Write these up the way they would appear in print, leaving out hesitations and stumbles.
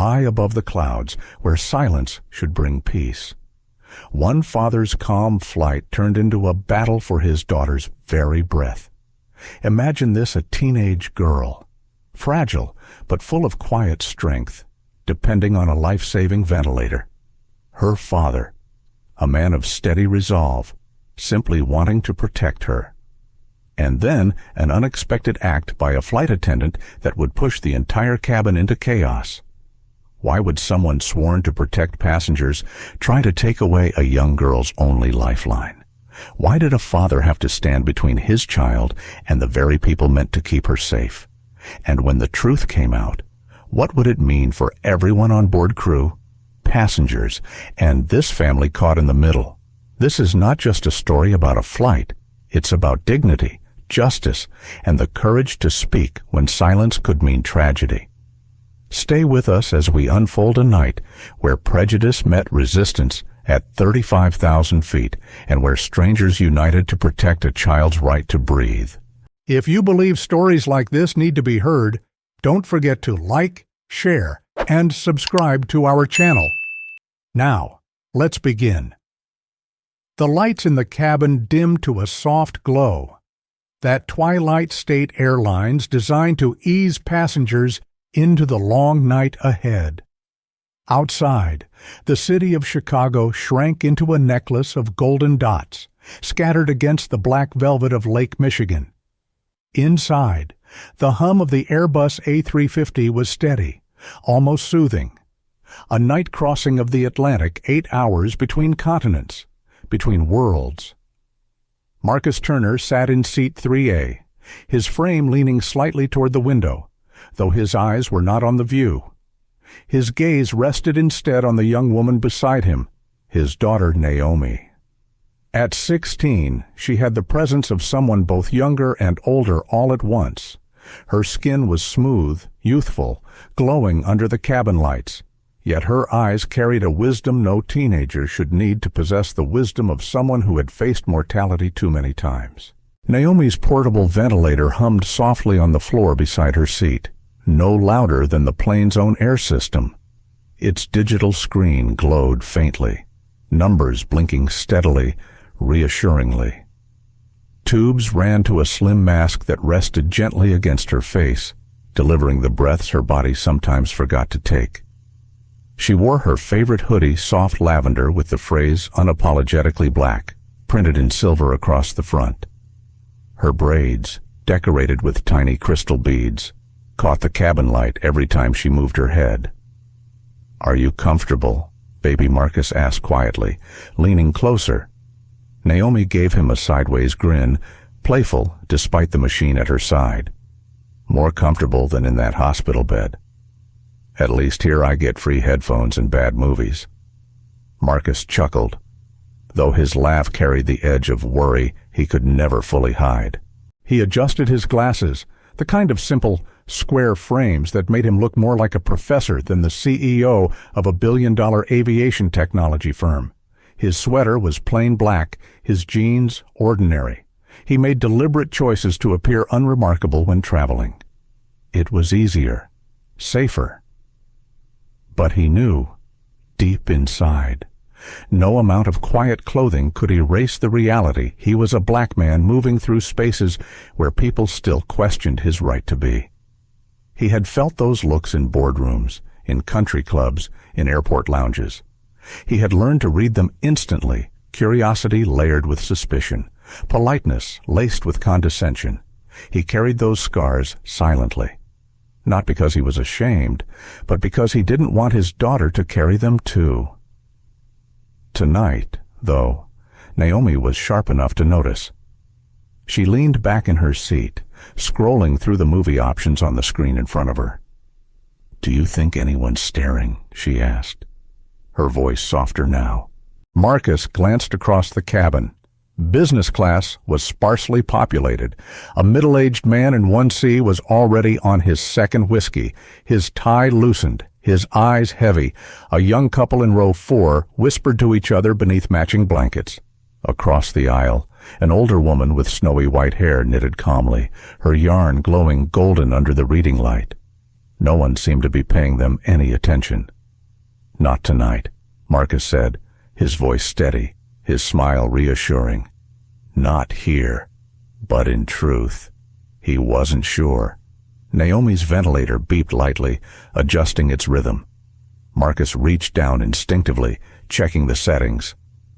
high above the clouds, where silence should bring peace. One father's calm flight turned into a battle for his daughter's very breath. Imagine this: a teenage girl, fragile but full of quiet strength, depending on a life-saving ventilator. Her father, a man of steady resolve, simply wanting to protect her. And then an unexpected act by a flight attendant that would push the entire cabin into chaos. Why would someone sworn to protect passengers try to take away a young girl's only lifeline? Why did a father have to stand between his child and the very people meant to keep her safe? And when the truth came out, what would it mean for everyone on board crew, passengers, and this family caught in the middle? This is not just a story about a flight. It's about dignity, justice, and the courage to speak when silence could mean tragedy. Stay with us as we unfold a night where prejudice met resistance at 35,000 feet and where strangers united to protect a child's right to breathe. If you believe stories like this need to be heard, don't forget to like, share, and subscribe to our channel. Now, let's begin. The lights in the cabin dimmed to a soft glow. That twilight state airlines designed to ease passengers into the long night ahead. Outside, the city of Chicago shrank into a necklace of golden dots, scattered against the black velvet of Lake Michigan. Inside, the hum of the Airbus A350 was steady, almost soothing. A night crossing of the Atlantic, 8 hours between continents, between worlds. Marcus Turner sat in seat 3A, his frame leaning slightly toward the window, though his eyes were not on the view. His gaze rested instead on the young woman beside him, his daughter Naomi. At 16, she had the presence of someone both younger and older all at once. Her skin was smooth, youthful, glowing under the cabin lights, yet her eyes carried a wisdom no teenager should need to possess the wisdom of someone who had faced mortality too many times. Naomi's portable ventilator hummed softly on the floor beside her seat, no louder than the plane's own air system. Its digital screen glowed faintly, numbers blinking steadily, reassuringly. Tubes ran to a slim mask that rested gently against her face, delivering the breaths her body sometimes forgot to take. She wore her favorite hoodie, soft lavender with the phrase "unapologetically black" printed in silver across the front. Her braids, decorated with tiny crystal beads, caught the cabin light every time she moved her head. "Are you comfortable?" baby Marcus asked quietly, leaning closer. Naomi gave him a sideways grin, playful despite the machine at her side. "More comfortable than in that hospital bed. At least here I get free headphones and bad movies." Marcus chuckled, though his laugh carried the edge of worry he could never fully hide. He adjusted his glasses, the kind of simple, square frames that made him look more like a professor than the CEO of a billion-dollar aviation technology firm. His sweater was plain black, his jeans ordinary. He made deliberate choices to appear unremarkable when traveling. It was easier, safer. But he knew, deep inside, no amount of quiet clothing could erase the reality he was a black man moving through spaces where people still questioned his right to be. He had felt those looks in boardrooms, in country clubs, in airport lounges. He had learned to read them instantly, curiosity layered with suspicion, politeness laced with condescension. He carried those scars silently, not because he was ashamed, but because he didn't want his daughter to carry them too. Tonight, though, Naomi was sharp enough to notice. She leaned back in her seat, scrolling through the movie options on the screen in front of her. "Do you think anyone's staring?" she asked, her voice softer now. Marcus glanced across the cabin. Business class was sparsely populated. A middle-aged man in 1C was already on his second whiskey, his tie loosened, his eyes heavy. A young couple in row 4 whispered to each other beneath matching blankets. Across the aisle, an older woman with snowy white hair knitted calmly, her yarn glowing golden under the reading light. No one seemed to be paying them any attention. "Not tonight," Marcus said, his voice steady, his smile reassuring. Not here. But in truth, he wasn't sure. Naomi's ventilator beeped lightly, adjusting its rhythm. Marcus reached down instinctively, checking the settings.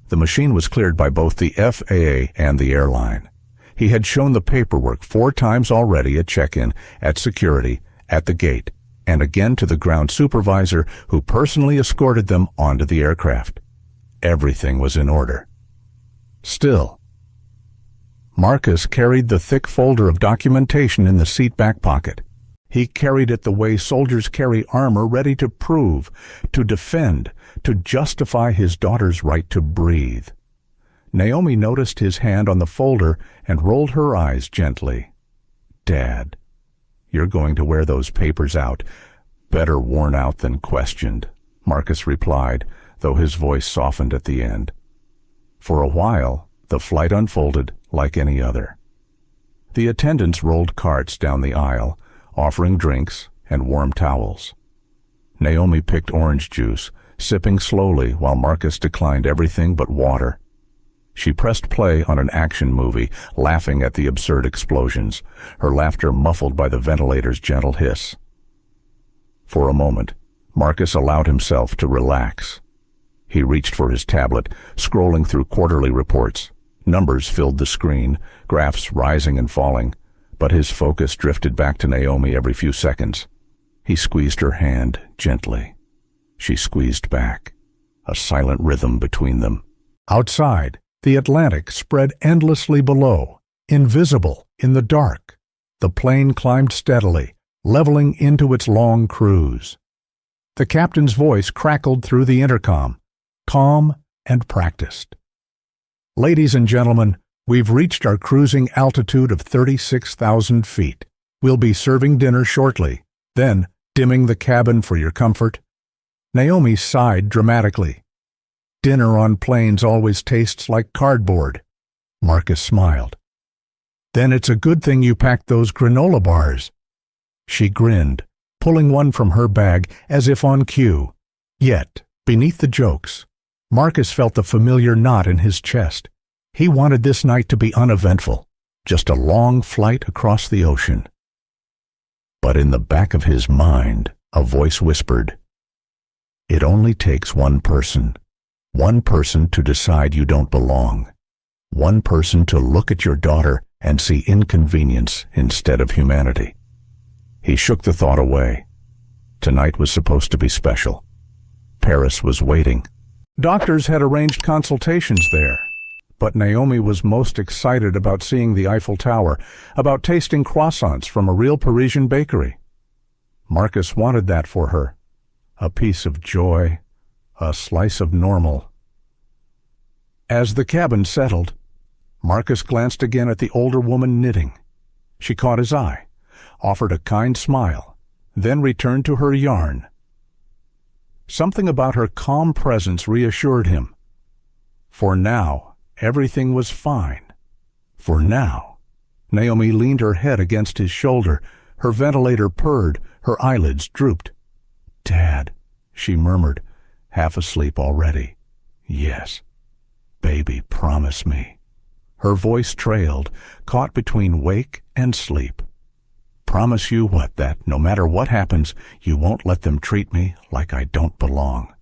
The machine was cleared by both the FAA and the airline. He had shown the paperwork 4 times already at check-in, at security, at the gate, and again to the ground supervisor who personally escorted them onto the aircraft. Everything was in order. Still, Marcus carried the thick folder of documentation in the seat back pocket. He carried it the way soldiers carry armor, ready to prove, to defend, to justify his daughter's right to breathe. Naomi noticed his hand on the folder and rolled her eyes gently. "Dad, you're going to wear those papers out. Better worn out than questioned," Marcus replied, though his voice softened at the end. For a while, the flight unfolded like any other. The attendants rolled carts down the aisle, offering drinks and warm towels. Naomi picked orange juice, sipping slowly while Marcus declined everything but water. She pressed play on an action movie, laughing at the absurd explosions, her laughter muffled by the ventilator's gentle hiss. For a moment, Marcus allowed himself to relax. He reached for his tablet, scrolling through quarterly reports. Numbers filled the screen, graphs rising and falling, but his focus drifted back to Naomi every few seconds. He squeezed her hand gently. She squeezed back, a silent rhythm between them. Outside, the Atlantic spread endlessly below, invisible in the dark. The plane climbed steadily, leveling into its long cruise. The captain's voice crackled through the intercom, calm and practiced. "Ladies and gentlemen, we've reached our cruising altitude of 36,000 feet. We'll be serving dinner shortly, then dimming the cabin for your comfort." Naomi sighed dramatically. "Dinner on planes always tastes like cardboard." Marcus smiled. "Then it's a good thing you packed those granola bars." She grinned, pulling one from her bag as if on cue. Yet, beneath the jokes, Marcus felt the familiar knot in his chest. He wanted this night to be uneventful, just a long flight across the ocean. But in the back of his mind, a voice whispered, "It only takes one person to decide you don't belong, one person to look at your daughter and see inconvenience instead of humanity." He shook the thought away. Tonight was supposed to be special. Paris was waiting. Doctors had arranged consultations there, but Naomi was most excited about seeing the Eiffel Tower, about tasting croissants from a real Parisian bakery. Marcus wanted that for her, a piece of joy, a slice of normal. As the cabin settled, Marcus glanced again at the older woman knitting. She caught his eye, offered a kind smile, then returned to her yarn. Something about her calm presence reassured him. For now, everything was fine. For now. Naomi leaned her head against his shoulder. Her ventilator purred, her eyelids drooped. "Dad," she murmured, half asleep already. "Yes. Baby, promise me." Her voice trailed, caught between wake and sleep. "Promise you what, that no matter what happens, you won't let them treat me like I don't belong."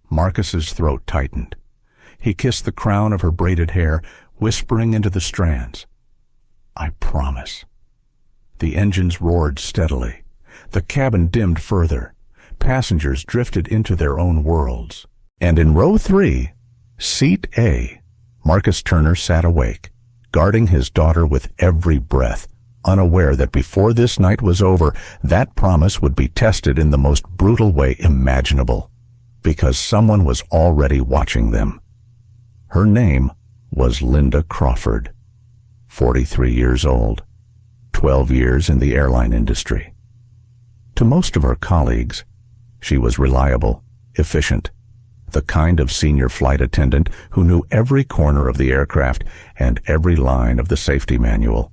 Marcus's throat tightened. He kissed the crown of her braided hair, whispering into the strands, "I promise." The engines roared steadily. The cabin dimmed further. Passengers drifted into their own worlds. And in row 3, seat A, Marcus Turner sat awake, guarding his daughter with every breath, unaware that before this night was over, that promise would be tested in the most brutal way imaginable, because someone was already watching them. Her name was Linda Crawford, 43 years old, 12 years in the airline industry. To most of her colleagues, she was reliable, efficient, the kind of senior flight attendant who knew every corner of the aircraft and every line of the safety manual.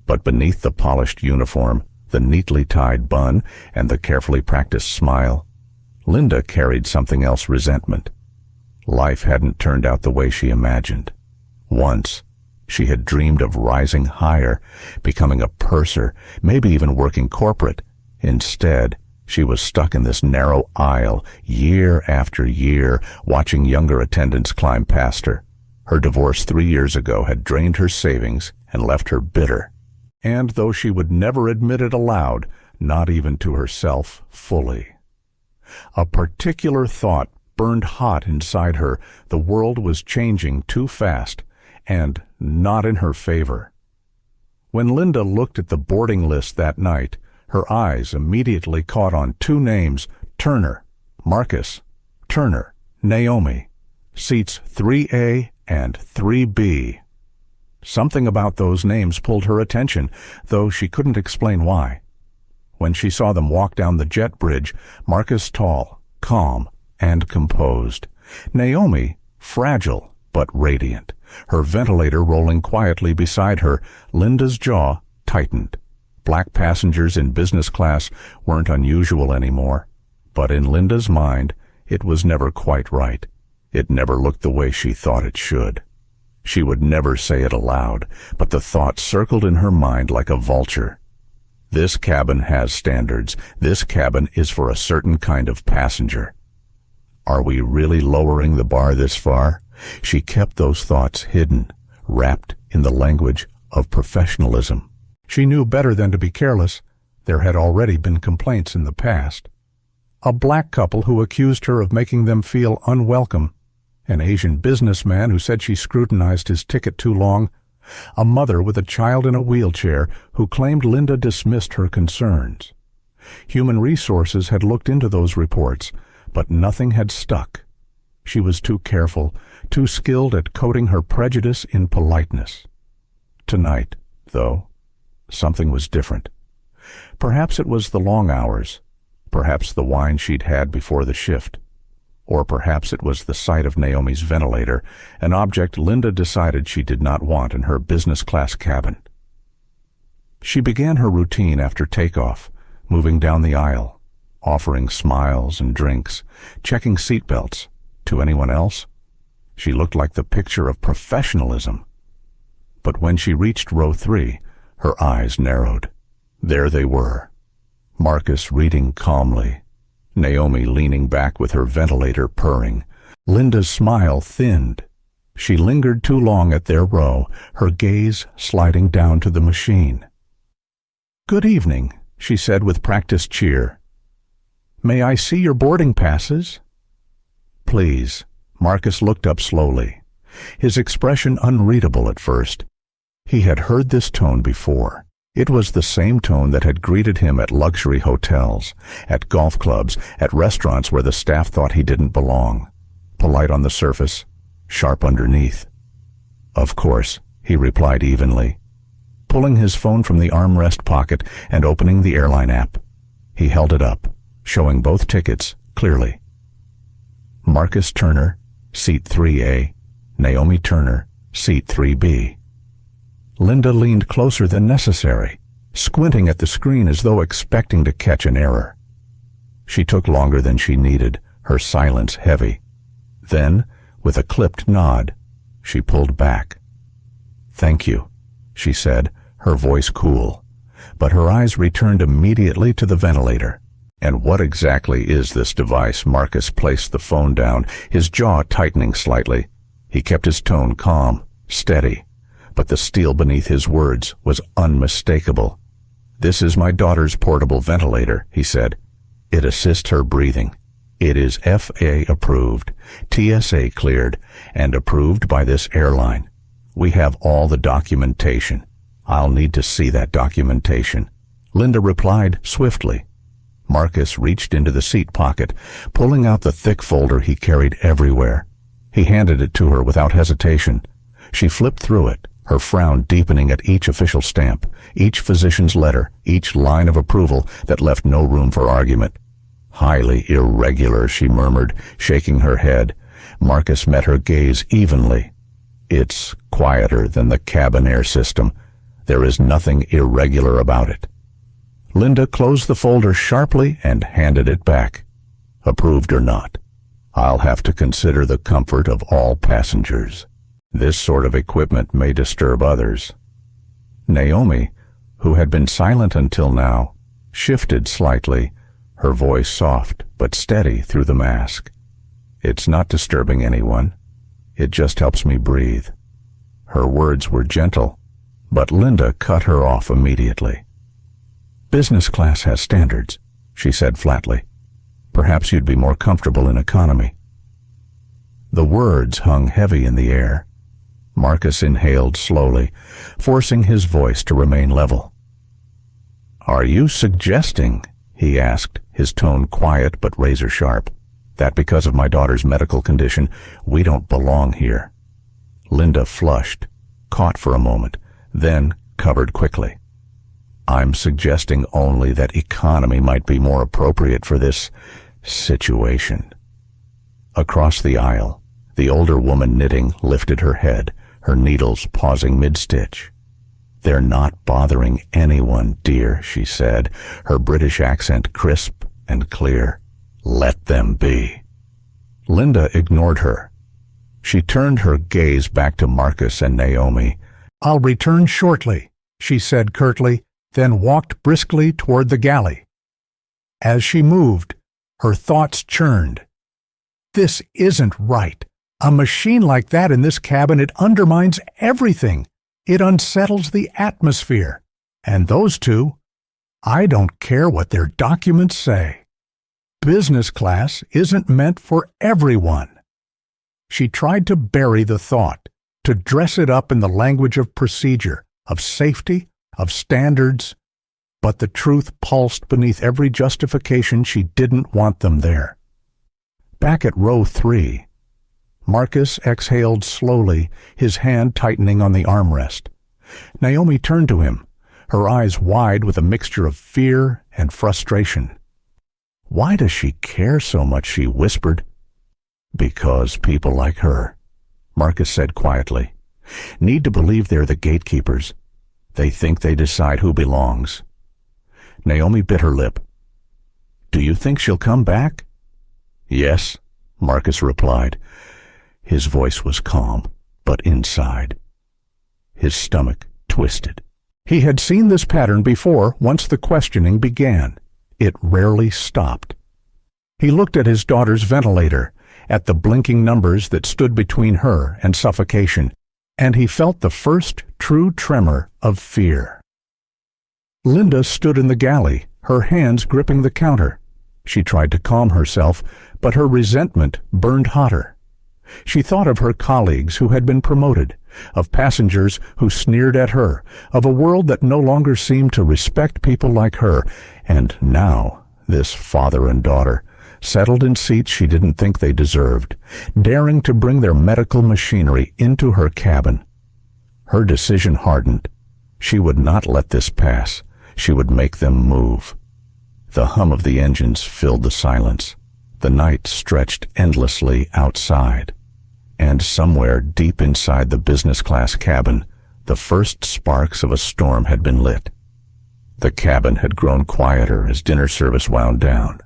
But beneath the polished uniform, the neatly tied bun, and the carefully practiced smile. Linda carried something else: resentment. Life hadn't turned out the way she imagined. Once, she had dreamed of rising higher, becoming a purser, maybe even working corporate. Instead, she was stuck in this narrow aisle, year after year, watching younger attendants climb past her. Her divorce 3 years ago had drained her savings and left her bitter. And though she would never admit it aloud, not even to herself fully, a particular thought burned hot inside her. The world was changing too fast, and not in her favor. When Linda looked at the boarding list that night, her eyes immediately caught on 2 names: Turner, Marcus; Turner, Naomi. Seats 3A and 3B. Something about those names pulled her attention, though she couldn't explain why. When she saw them walk down the jet bridge, Marcus tall, calm, and composed. Naomi fragile but radiant, her ventilator rolling quietly beside her. Linda's jaw tightened. Black passengers in business class weren't unusual anymore, but in Linda's mind, it was never quite right. It never looked the way she thought it should. She would never say it aloud, but the thought circled in her mind like a vulture. This cabin has standards. This cabin is for a certain kind of passenger. Are we really lowering the bar this far? She kept those thoughts hidden, wrapped in the language of professionalism. She knew better than to be careless. There had already been complaints in the past. A black couple who accused her of making them feel unwelcome. An Asian businessman who said she scrutinized his ticket too long. A mother with a child in a wheelchair who claimed Linda dismissed her concerns. Human Resources had looked into those reports, but nothing had stuck. She was too careful, too skilled at coating her prejudice in politeness. Tonight, though, something was different. Perhaps it was the long hours, perhaps the wine she'd had before the shift, or perhaps it was the sight of Naomi's ventilator, an object Linda decided she did not want in her business-class cabin. She began her routine after takeoff, moving down the aisle, offering smiles and drinks, checking seatbelts. To anyone else, she looked like the picture of professionalism. But when she reached row 3, her eyes narrowed. There they were, Marcus reading calmly, Naomi leaning back with her ventilator purring. Linda's smile thinned. She lingered too long at their row, her gaze sliding down to the machine. "Good evening," she said with practiced cheer. "May I see your boarding passes?" "Please." Marcus looked up slowly, his expression unreadable at first. He had heard this tone before. It was the same tone that had greeted him at luxury hotels, at golf clubs, at restaurants where the staff thought he didn't belong. Polite on the surface, sharp underneath. "Of course," he replied evenly, pulling his phone from the armrest pocket and opening the airline app. He held it up, showing both tickets clearly. Marcus Turner, seat 3A, Naomi Turner, seat 3B. Linda leaned closer than necessary, squinting at the screen as though expecting to catch an error. She took longer than she needed, her silence heavy. Then, with a clipped nod, she pulled back. "Thank you," she said, her voice cool, but her eyes returned immediately to the ventilator. "And what exactly is this device?" Marcus placed the phone down, his jaw tightening slightly. He kept his tone calm, steady, but the steel beneath his words was unmistakable. "This is my daughter's portable ventilator," he said. "It assists her breathing. It is FAA approved, TSA cleared, and approved by this airline. We have all the documentation. I'll need to see that documentation." Linda replied swiftly. Marcus reached into the seat pocket, pulling out the thick folder he carried everywhere. He handed it to her without hesitation. She flipped through it, her frown deepening at each official stamp, each physician's letter, each line of approval that left no room for argument. "Highly irregular," she murmured, shaking her head. Marcus met her gaze evenly. "It's quieter than the cabin air system. There is nothing irregular about it." Linda closed the folder sharply and handed it back. Approved or not, I'll have to consider the comfort of all passengers. This sort of equipment may disturb others. Naomi, who had been silent until now, shifted slightly, her voice soft but steady through the mask. It's not disturbing anyone. It just helps me breathe. Her words were gentle, but Linda cut her off immediately. Business class has standards, she said flatly. Perhaps you'd be more comfortable in economy. The words hung heavy in the air. Marcus inhaled slowly, forcing his voice to remain level. Are you suggesting, he asked, his tone quiet but razor-sharp, that because of my daughter's medical condition, we don't belong here? Linda flushed, caught for a moment, then covered quickly. I'm suggesting only that economy might be more appropriate for this situation. Across the aisle, the older woman knitting lifted her head, her needles pausing mid-stitch. They're not bothering anyone, dear, she said, her British accent crisp and clear. Let them be. Linda ignored her. She turned her gaze back to Marcus and Naomi. I'll return shortly, she said curtly, then walked briskly toward the galley. As she moved, her thoughts churned. This isn't right. A machine like that in this cabin, it undermines everything. It unsettles the atmosphere. And those two, I don't care what their documents say. Business class isn't meant for everyone. She tried to bury the thought, to dress it up in the language of procedure, of safety, of standards, but the truth pulsed beneath every justification. She didn't want them there. Back at row 3, Marcus exhaled slowly, his hand tightening on the armrest. Naomi turned to him, her eyes wide with a mixture of fear and frustration. Why does she care so much, she whispered. Because people like her, Marcus said quietly, need to believe they're the gatekeepers. They think they decide who belongs. Naomi bit her lip. Do you think she'll come back? Yes, Marcus replied. His voice was calm, but inside, his stomach twisted. He had seen this pattern before once the questioning began. It rarely stopped. He looked at his daughter's ventilator, at the blinking numbers that stood between her and suffocation, and he felt the first true tremor of fear. Linda stood in the galley, her hands gripping the counter. She tried to calm herself, but her resentment burned hotter. She thought of her colleagues who had been promoted, of passengers who sneered at her, of a world that no longer seemed to respect people like her, and now this father and daughter, settled in seats she didn't think they deserved, daring to bring their medical machinery into her cabin. Her decision hardened. She would not let this pass. She would make them move. The hum of the engines filled the silence. The night stretched endlessly outside. And somewhere deep inside the business class cabin, the first sparks of a storm had been lit. The cabin had grown quieter as dinner service wound down.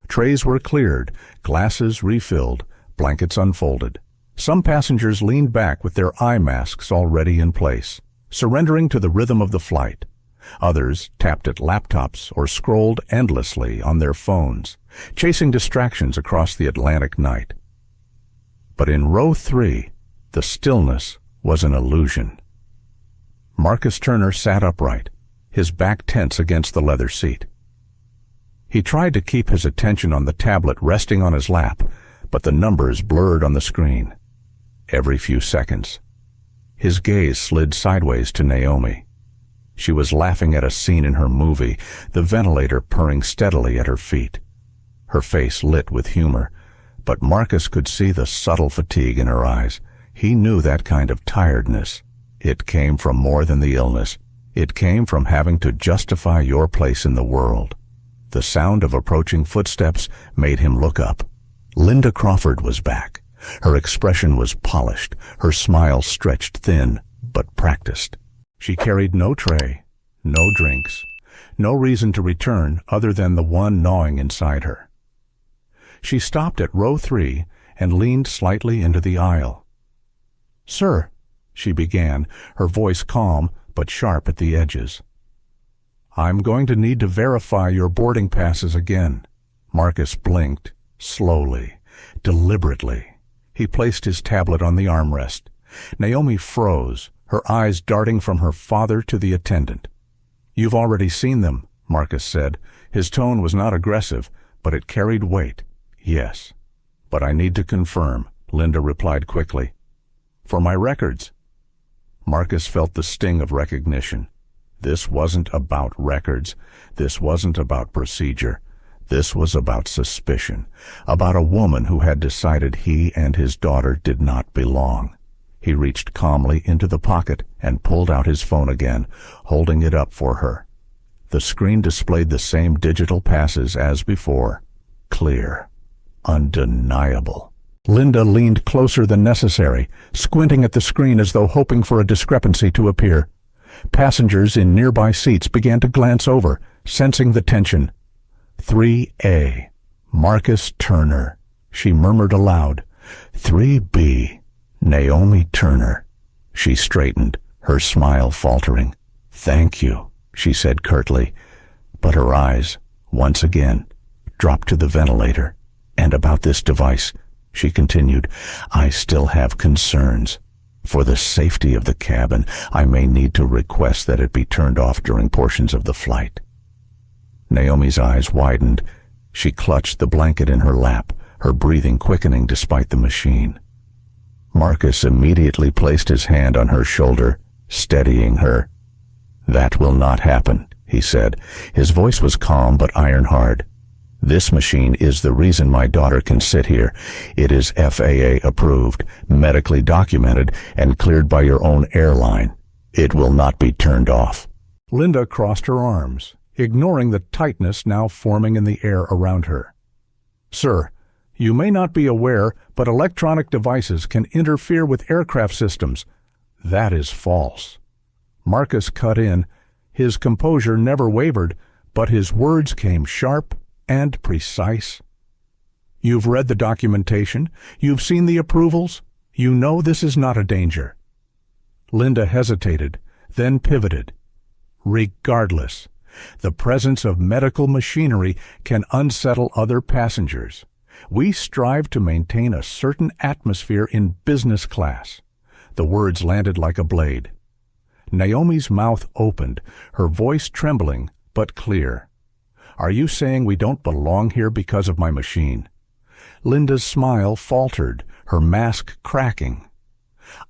Trays were cleared, glasses refilled, blankets unfolded. Some passengers leaned back with their eye masks already in place, surrendering to the rhythm of the flight. Others tapped at laptops or scrolled endlessly on their phones, chasing distractions across the Atlantic night. But in row 3, the stillness was an illusion. Marcus Turner sat upright, his back tense against the leather seat. He tried to keep his attention on the tablet resting on his lap, but the numbers blurred on the screen. Every few seconds, his gaze slid sideways to Naomi. She was laughing at a scene in her movie, the ventilator purring steadily at her feet. Her face lit with humor, but Marcus could see the subtle fatigue in her eyes. He knew that kind of tiredness. It came from more than the illness. It came from having to justify your place in the world. The sound of approaching footsteps made him look up. Linda Crawford was back. Her expression was polished, her smile stretched thin, but practiced. She carried no tray, no drinks, No reason to return other than the one gnawing inside her. She stopped at row 3 and leaned slightly into the aisle. "Sir," she began, her voice calm but sharp at the edges. "I'm going to need to verify your boarding passes again." Marcus blinked, slowly, deliberately. He placed his tablet on the armrest. Naomi froze, her eyes darting from her father to the attendant. "You've already seen them," Marcus said. His tone was not aggressive, but it carried weight. "Yes, but I need to confirm," Linda replied quickly. "For my records." Marcus felt the sting of recognition. This wasn't about records. This wasn't about procedure. This was about suspicion, about a woman who had decided he and his daughter did not belong. He reached calmly into the pocket and pulled out his phone again, holding it up for her. The screen displayed the same digital passes as before. Clear. Undeniable. Linda leaned closer than necessary, squinting at the screen as though hoping for a discrepancy to appear. Passengers in nearby seats began to glance over, sensing the tension. 3A. Marcus Turner, she murmured aloud. 3B. Naomi Turner. She straightened, her smile faltering. "Thank you," she said curtly, but her eyes, once again, dropped to the ventilator. "And about this device," she continued, "I still have concerns. For the safety of the cabin, I may need to request that it be turned off during portions of the flight." Naomi's eyes widened. She clutched the blanket in her lap, her breathing quickening despite the machine. Marcus immediately placed his hand on her shoulder, steadying her. "That will not happen," he said. His voice was calm but iron-hard. "This machine is the reason my daughter can sit here. It is FAA approved, medically documented, and cleared by your own airline. It will not be turned off." Linda crossed her arms, ignoring the tightness now forming in the air around her. "Sir, you may not be aware, but electronic devices can interfere with aircraft systems." "That is false." Marcus cut in. His composure never wavered, but his words came sharp and precise. "You've read the documentation. You've seen the approvals. You know this is not a danger." Linda hesitated, then pivoted. "Regardless, the presence of medical machinery can unsettle other passengers. We strive to maintain a certain atmosphere in business class." The words landed like a blade. Naomi's mouth opened, her voice trembling but clear. "Are you saying we don't belong here because of my machine?" Linda's smile faltered, her mask cracking.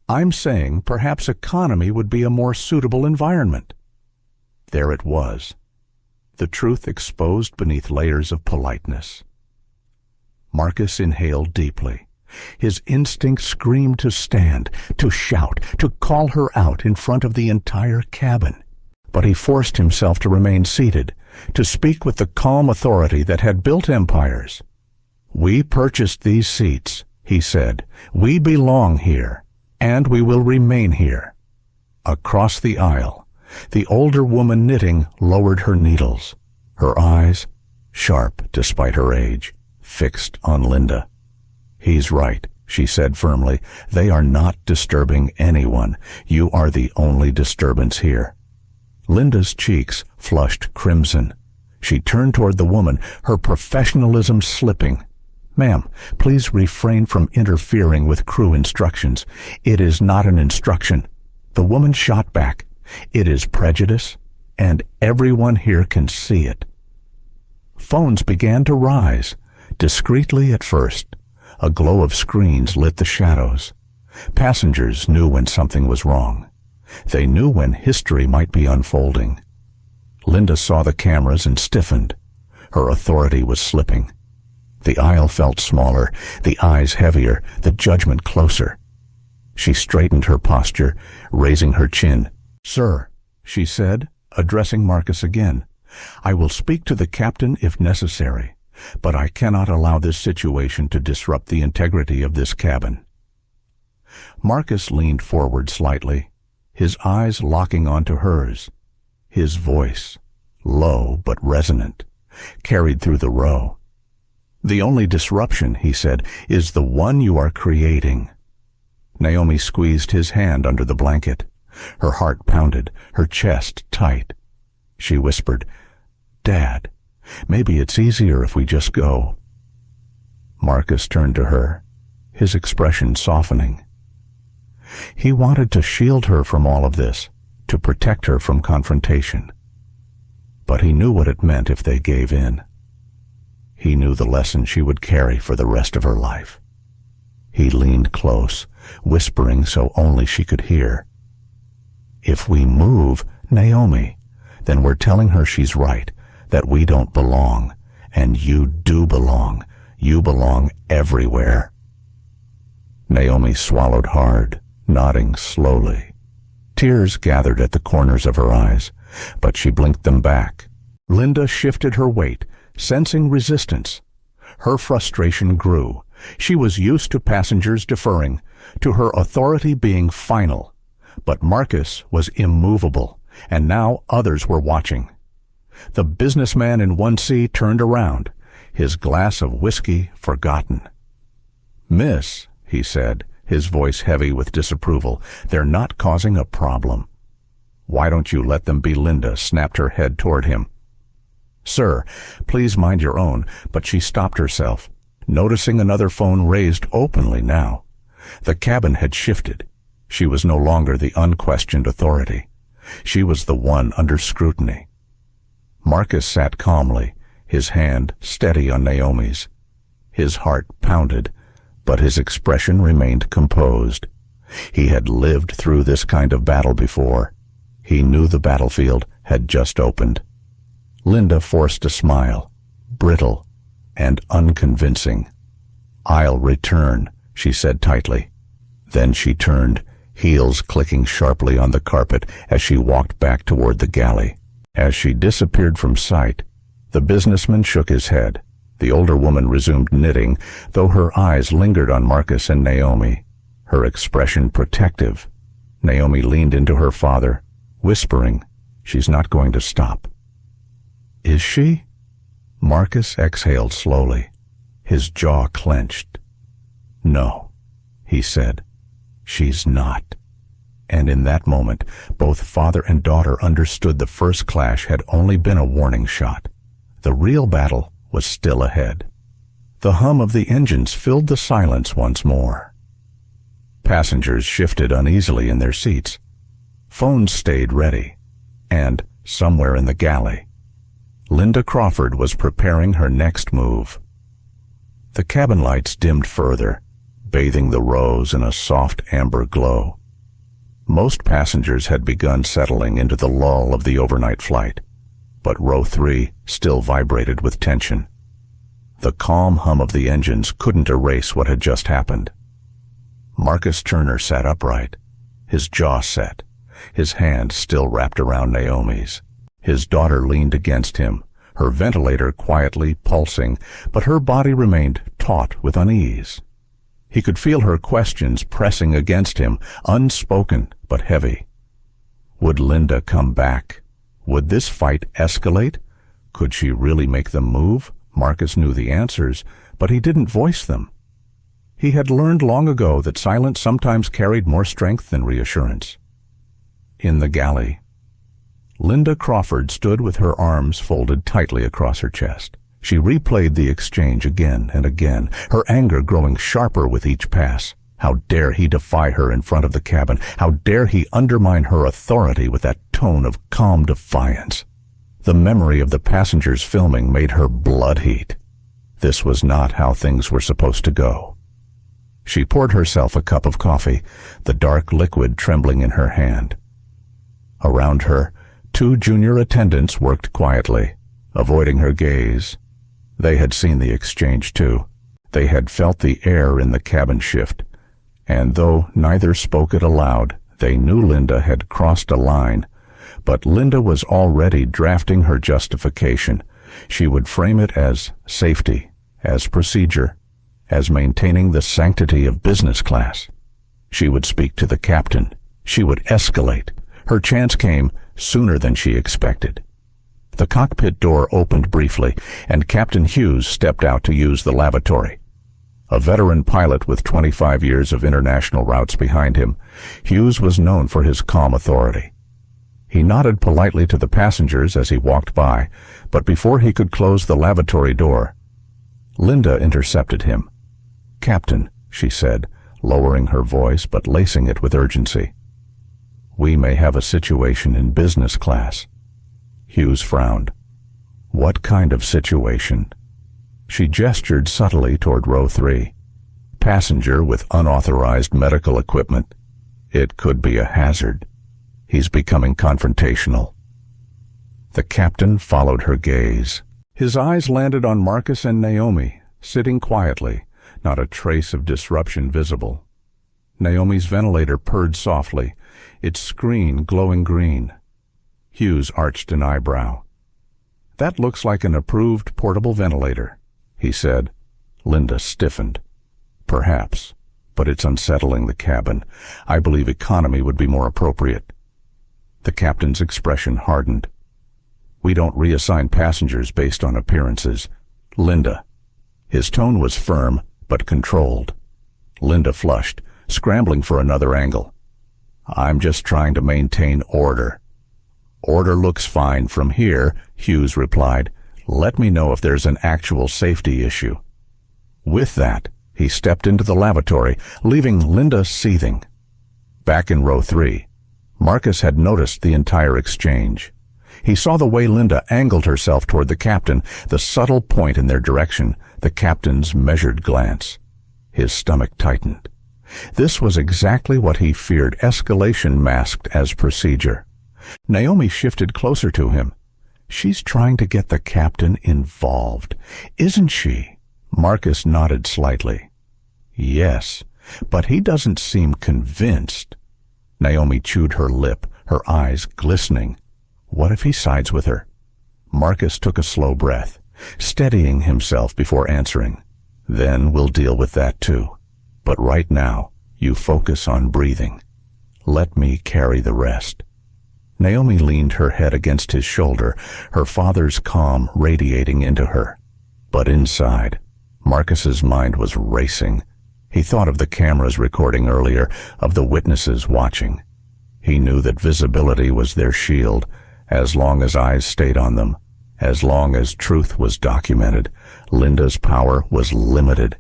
"I'm saying perhaps economy would be a more suitable environment." There it was, the truth exposed beneath layers of politeness. Marcus inhaled deeply. His instinct screamed to stand, to shout, to call her out in front of the entire cabin. But he forced himself to remain seated, to speak with the calm authority that had built empires. "We purchased these seats," he said. "We belong here, and we will remain here." Across the aisle, the older woman knitting lowered her needles, her eyes, sharp despite her age, fixed on Linda. "He's right," she said firmly. "They are not disturbing anyone. You are the only disturbance here." Linda's cheeks flushed crimson. She turned toward the woman, her professionalism slipping. "Ma'am, please refrain from interfering with crew instructions. It is not an instruction." The woman shot back. "It is prejudice, and everyone here can see it." Phones began to rise, discreetly at first. A glow of screens lit the shadows. Passengers knew when something was wrong. They knew when history might be unfolding. Linda saw the cameras and stiffened. Her authority was slipping. The aisle felt smaller, the eyes heavier, the judgment closer. She straightened her posture, raising her chin. "Sir," she said, addressing Marcus again, "I will speak to the captain if necessary, but I cannot allow this situation to disrupt the integrity of this cabin." Marcus leaned forward slightly, his eyes locking onto hers, his voice low but resonant, carried through the row. "The only disruption," he said, "is the one you are creating." Naomi squeezed his hand under the blanket. Her heart pounded, her chest tight. She whispered, "Dad, maybe it's easier if we just go." Marcus turned to her, his expression softening. He wanted to shield her from all of this, to protect her from confrontation. But he knew what it meant if they gave in. He knew the lesson she would carry for the rest of her life. He leaned close, whispering so only she could hear. "If we move, Naomi, then we're telling her she's right, that we don't belong, and you do belong. You belong everywhere." Naomi swallowed hard, nodding slowly. Tears gathered at the corners of her eyes, but she blinked them back. Linda shifted her weight, sensing resistance. Her frustration grew. She was used to passengers deferring, to her authority being final. But Marcus was immovable, and now others were watching. The businessman in 1C turned around, his glass of whiskey forgotten. "Miss," he said, his voice heavy with disapproval, "they're not causing a problem." "Why don't you let them be?" Linda snapped her head toward him. "Sir, please mind your own," but she stopped herself, noticing another phone raised openly now. The cabin had shifted. She was no longer the unquestioned authority. She was the one under scrutiny. Marcus sat calmly, his hand steady on Naomi's. His heart pounded, but his expression remained composed. He had lived through this kind of battle before. He knew the battlefield had just opened. Linda forced a smile, brittle and unconvincing. "I'll return," she said tightly. Then she turned, heels clicking sharply on the carpet as she walked back toward the galley. As she disappeared from sight, the businessman shook his head. The older woman resumed knitting, though her eyes lingered on Marcus and Naomi, her expression protective. Naomi leaned into her father, whispering, "She's not going to stop." "Is she?" Marcus exhaled slowly, his jaw clenched. "No," he said, "she's not." And in that moment, both father and daughter understood the first clash had only been a warning shot. The real battle was still ahead. The hum of the engines filled the silence once more. Passengers shifted uneasily in their seats. Phones stayed ready. And, somewhere in the galley, Linda Crawford was preparing her next move. The cabin lights dimmed further, bathing the rows in a soft amber glow. Most passengers had begun settling into the lull of the overnight flight, but row 3 still vibrated with tension. The calm hum of the engines couldn't erase what had just happened. Marcus Turner sat upright, his jaw set, his hand still wrapped around Naomi's. His daughter leaned against him, her ventilator quietly pulsing, but her body remained taut with unease. He could feel her questions pressing against him, unspoken but heavy. Would Linda come back? Would this fight escalate? Could she really make them move? Marcus knew the answers, but he didn't voice them. He had learned long ago that silence sometimes carried more strength than reassurance. In the galley, Linda Crawford stood with her arms folded tightly across her chest. She replayed the exchange again and again, her anger growing sharper with each pass. How dare he defy her in front of the cabin? How dare he undermine her authority with that tone of calm defiance? The memory of the passengers filming made her blood heat. This was not how things were supposed to go. She poured herself a cup of coffee, the dark liquid trembling in her hand. Around her, 2 junior attendants worked quietly, avoiding her gaze. They had seen the exchange too. They had felt the air in the cabin shift, and though neither spoke it aloud, they knew Linda had crossed a line. But Linda was already drafting her justification. She would frame it as safety, as procedure, as maintaining the sanctity of business class. She would speak to the captain. She would escalate. Her chance came sooner than she expected. The cockpit door opened briefly, and Captain Hughes stepped out to use the lavatory. A veteran pilot with 25 years of international routes behind him, Hughes was known for his calm authority. He nodded politely to the passengers as he walked by, but before he could close the lavatory door, Linda intercepted him. "Captain," she said, lowering her voice but lacing it with urgency. "We may have a situation in business class." Hughes frowned. "What kind of situation?" She gestured subtly toward row 3. "Passenger with unauthorized medical equipment. It could be a hazard. He's becoming confrontational." The captain followed her gaze. His eyes landed on Marcus and Naomi, sitting quietly, not a trace of disruption visible. Naomi's ventilator purred softly, its screen glowing green. Hughes arched an eyebrow. "That looks like an approved portable ventilator," he said. Linda stiffened. "Perhaps, but it's unsettling the cabin. I believe economy would be more appropriate." The captain's expression hardened. "We don't reassign passengers based on appearances. Linda." His tone was firm, but controlled. Linda flushed, scrambling for another angle. "I'm just trying to maintain order." "Order looks fine from here," Hughes replied. "Let me know if there's an actual safety issue." With that, he stepped into the lavatory, leaving Linda seething. Back in row 3, Marcus had noticed the entire exchange. He saw the way Linda angled herself toward the captain, the subtle point in their direction, the captain's measured glance. His stomach tightened. This was exactly what he feared escalation masked as procedure. Naomi shifted closer to him. "She's trying to get the captain involved, isn't she?" Marcus nodded slightly. "Yes, but he doesn't seem convinced." Naomi chewed her lip, her eyes glistening. What if he sides with her? Marcus took a slow breath, steadying himself before answering. "Then we'll deal with that too. But right now, you focus on breathing. Let me carry the rest." Naomi leaned her head against his shoulder, her father's calm radiating into her. But inside, Marcus's mind was racing. He thought of the cameras recording earlier, of the witnesses watching. He knew that visibility was their shield, as long as eyes stayed on them. As long as truth was documented, Linda's power was limited.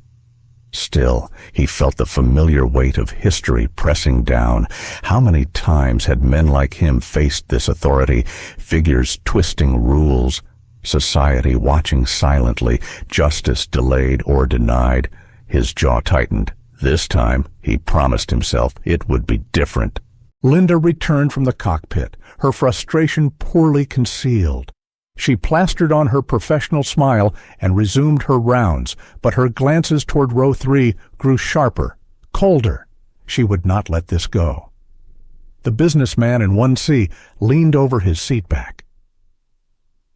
Still, he felt the familiar weight of history pressing down. How many times had men like him faced this authority, figures twisting rules, society watching silently, justice delayed or denied? His jaw tightened. This time, he promised himself it would be different. Linda returned from the cockpit, her frustration poorly concealed. She plastered on her professional smile and resumed her rounds, but her glances toward row 3 grew sharper, colder. She would not let this go. The businessman in 1C leaned over his seat back.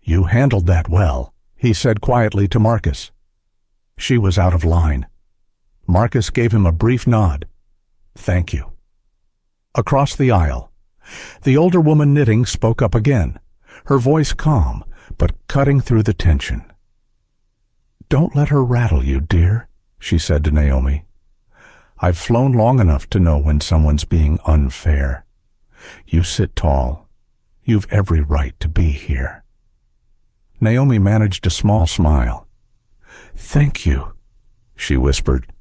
"You handled that well," he said quietly to Marcus. She was out of line. Marcus gave him a brief nod. "Thank you." Across the aisle, the older woman knitting spoke up again, her voice calm, but cutting through the tension. "Don't let her rattle you, dear," she said to Naomi. "I've flown long enough to know when someone's being unfair. You sit tall. You've every right to be here." Naomi managed a small smile. "Thank you," she whispered.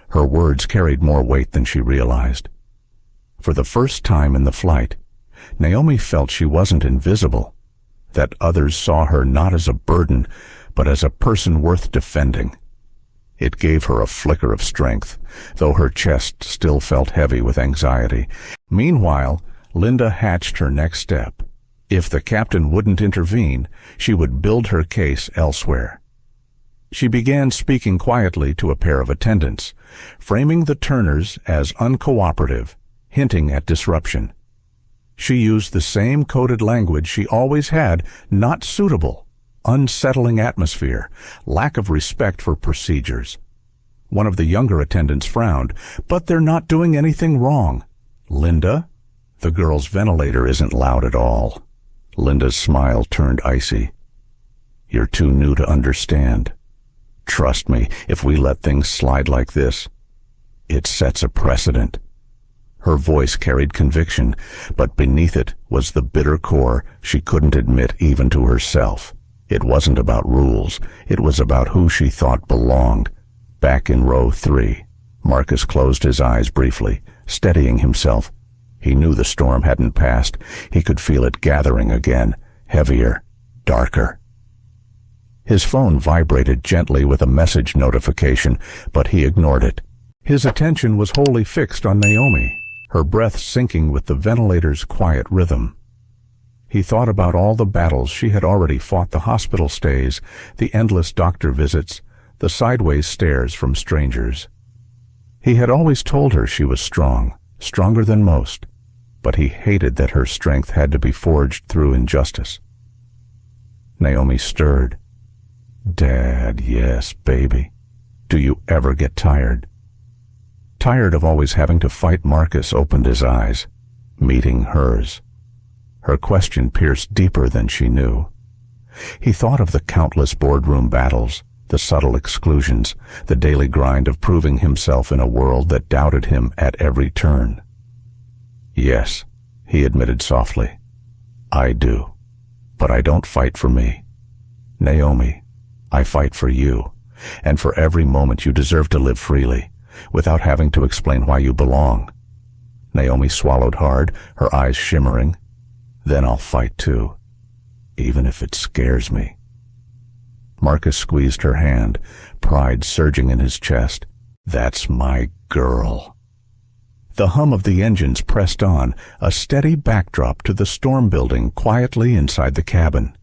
Her words carried more weight than she realized. For the first time in the flight, Naomi felt she wasn't invisible, that others saw her not as a burden, but as a person worth defending. It gave her a flicker of strength, though her chest still felt heavy with anxiety. Meanwhile, Linda hatched her next step. If the captain wouldn't intervene, she would build her case elsewhere. She began speaking quietly to a pair of attendants, framing the Turners as uncooperative, hinting at disruption. She used the same coded language she always had: not suitable, unsettling atmosphere, lack of respect for procedures. One of the younger attendants frowned. "But they're not doing anything wrong." "Linda, the girl's ventilator isn't loud at all." Linda's smile turned icy. "You're too new to understand. Trust me, if we let things slide like this, it sets a precedent." Her voice carried conviction, but beneath it was the bitter core she couldn't admit even to herself. It wasn't about rules, it was about who she thought belonged. Back in row 3, Marcus closed his eyes briefly, steadying himself. He knew the storm hadn't passed. He could feel it gathering again, heavier, darker. His phone vibrated gently with a message notification, but he ignored it. His attention was wholly fixed on Naomi, her breath syncing with the ventilator's quiet rhythm. He thought about all the battles she had already fought, the hospital stays, the endless doctor visits, the sideways stares from strangers. He had always told her she was strong, stronger than most, but he hated that her strength had to be forged through injustice. Naomi stirred. "Dad, yes, baby. Do you ever get tired?" Tired of always having to fight. Marcus opened his eyes, meeting hers. Her question pierced deeper than she knew. He thought of the countless boardroom battles, the subtle exclusions, the daily grind of proving himself in a world that doubted him at every turn. "Yes," he admitted softly. "I do. But I don't fight for me. Naomi, I fight for you, and for every moment you deserve to live freely, without having to explain why you belong." Naomi swallowed hard, her eyes shimmering. "Then I'll fight too, even if it scares me." Marcus squeezed her hand, pride surging in his chest. "That's my girl." The hum of the engines pressed on, a steady backdrop to the storm building quietly inside the cabin.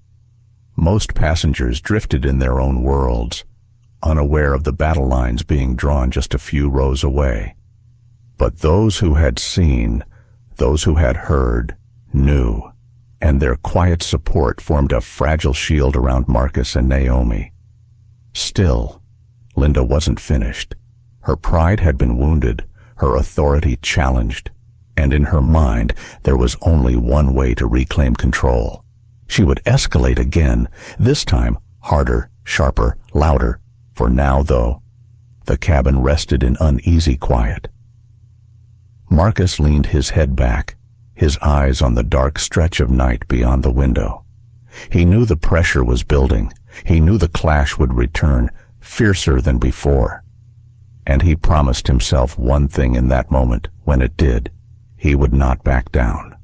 Most passengers drifted in their own worlds, unaware of the battle lines being drawn just a few rows away. But those who had seen, those who had heard, knew, and their quiet support formed a fragile shield around Marcus and Naomi. Still, Linda wasn't finished. Her pride had been wounded, her authority challenged, and in her mind there was only one way to reclaim control. She would escalate again, this time harder, sharper, louder. For now, though, the cabin rested in uneasy quiet. Marcus leaned his head back, his eyes on the dark stretch of night beyond the window. He knew the pressure was building. He knew the clash would return, fiercer than before. And he promised himself one thing in that moment. When it did, he would not back down.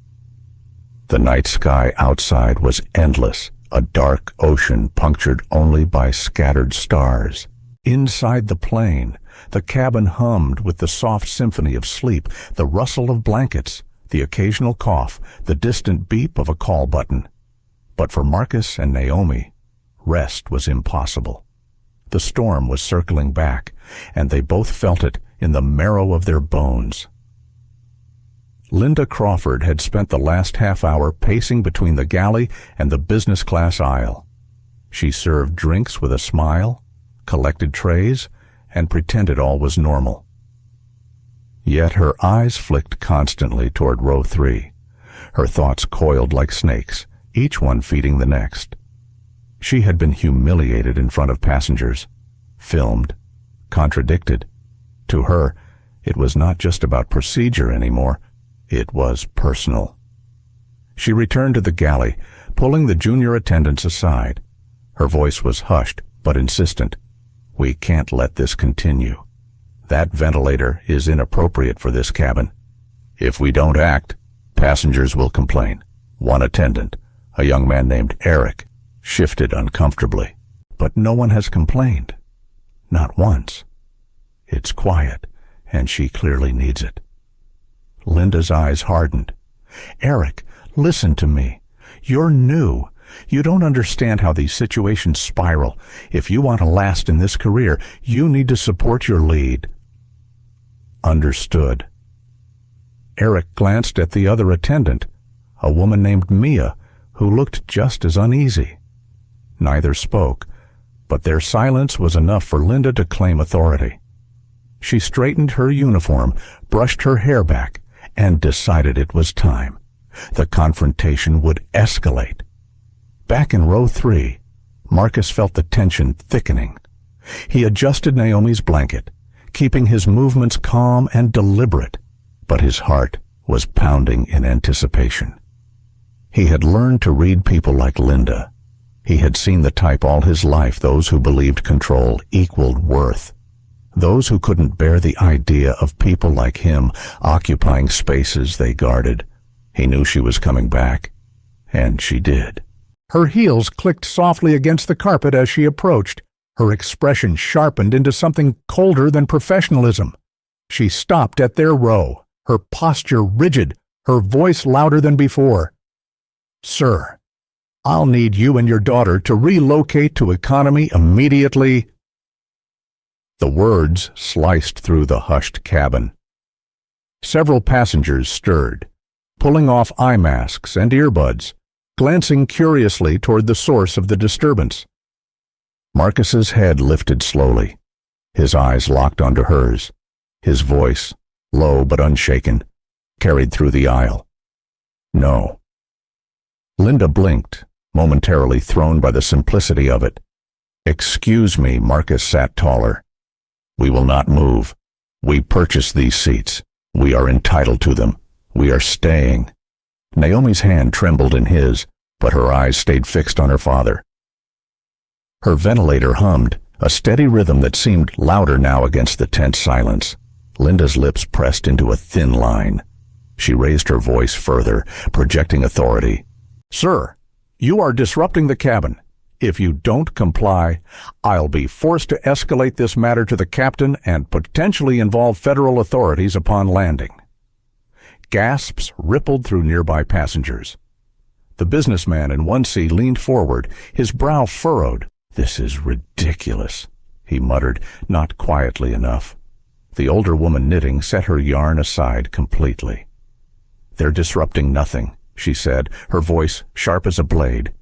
The night sky outside was endless, a dark ocean punctured only by scattered stars. Inside the plane, the cabin hummed with the soft symphony of sleep, the rustle of blankets, the occasional cough, the distant beep of a call button. But for Marcus and Naomi, rest was impossible. The storm was circling back, and they both felt it in the marrow of their bones. Linda Crawford had spent the last half hour pacing between the galley and the business class aisle. She served drinks with a smile, collected trays, and pretended all was normal. Yet her eyes flicked constantly toward row 3. Her thoughts coiled like snakes, each one feeding the next. She had been humiliated in front of passengers, filmed, contradicted. To her, it was not just about procedure anymore. It was personal. She returned to the galley, pulling the junior attendants aside. Her voice was hushed but insistent. "We can't let this continue. That ventilator is inappropriate for this cabin. If we don't act, passengers will complain." One attendant, a young man named Eric, shifted uncomfortably. "But no one has complained. Not once. It's quiet, and she clearly needs it." Linda's eyes hardened. "Eric, listen to me. You're new. You don't understand how these situations spiral. If you want to last in this career, you need to support your lead." Understood. Eric glanced at the other attendant, a woman named Mia, who looked just as uneasy. Neither spoke, but their silence was enough for Linda to claim authority. She straightened her uniform, brushed her hair back, and decided it was time. The confrontation would escalate. Back in row 3, Marcus felt the tension thickening. He adjusted Naomi's blanket, keeping his movements calm and deliberate, but his heart was pounding in anticipation. He had learned to read people like Linda. He had seen the type all his life, those who believed control equaled worth. Those who couldn't bear the idea of people like him occupying spaces they guarded. He knew she was coming back, and she did. Her heels clicked softly against the carpet as she approached. Her expression sharpened into something colder than professionalism. She stopped at their row, her posture rigid, her voice louder than before. "Sir, I'll need you and your daughter to relocate to economy immediately." The words sliced through the hushed cabin. Several passengers stirred, pulling off eye masks and earbuds, glancing curiously toward the source of the disturbance. Marcus's head lifted slowly. His eyes locked onto hers. His voice, low but unshaken, carried through the aisle. "No." Linda blinked, momentarily thrown by the simplicity of it. "Excuse me," Marcus sat taller. "We will not move. We purchased these seats. We are entitled to them. We are staying." Naomi's hand trembled in his, but her eyes stayed fixed on her father. Her ventilator hummed, a steady rhythm that seemed louder now against the tense silence. Linda's lips pressed into a thin line. She raised her voice further, projecting authority. "Sir, you are disrupting the cabin. If you don't comply, I'll be forced to escalate this matter to the captain and potentially involve federal authorities upon landing." Gasps rippled through nearby passengers. The businessman in one seat leaned forward, his brow furrowed. "This is ridiculous," he muttered, not quietly enough. The older woman knitting set her yarn aside completely. "They're disrupting nothing," she said, her voice sharp as a blade.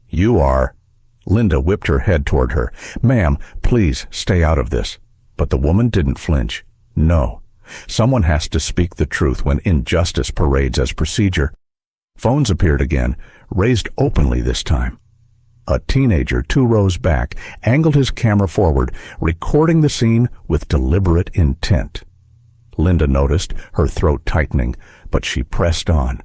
"You are." Linda whipped her head toward her. "Ma'am, please stay out of this." But the woman didn't flinch. "No. Someone has to speak the truth when injustice parades as procedure." Phones appeared again, raised openly this time. A teenager 2 rows back angled his camera forward, recording the scene with deliberate intent. Linda noticed, her throat tightening, but she pressed on.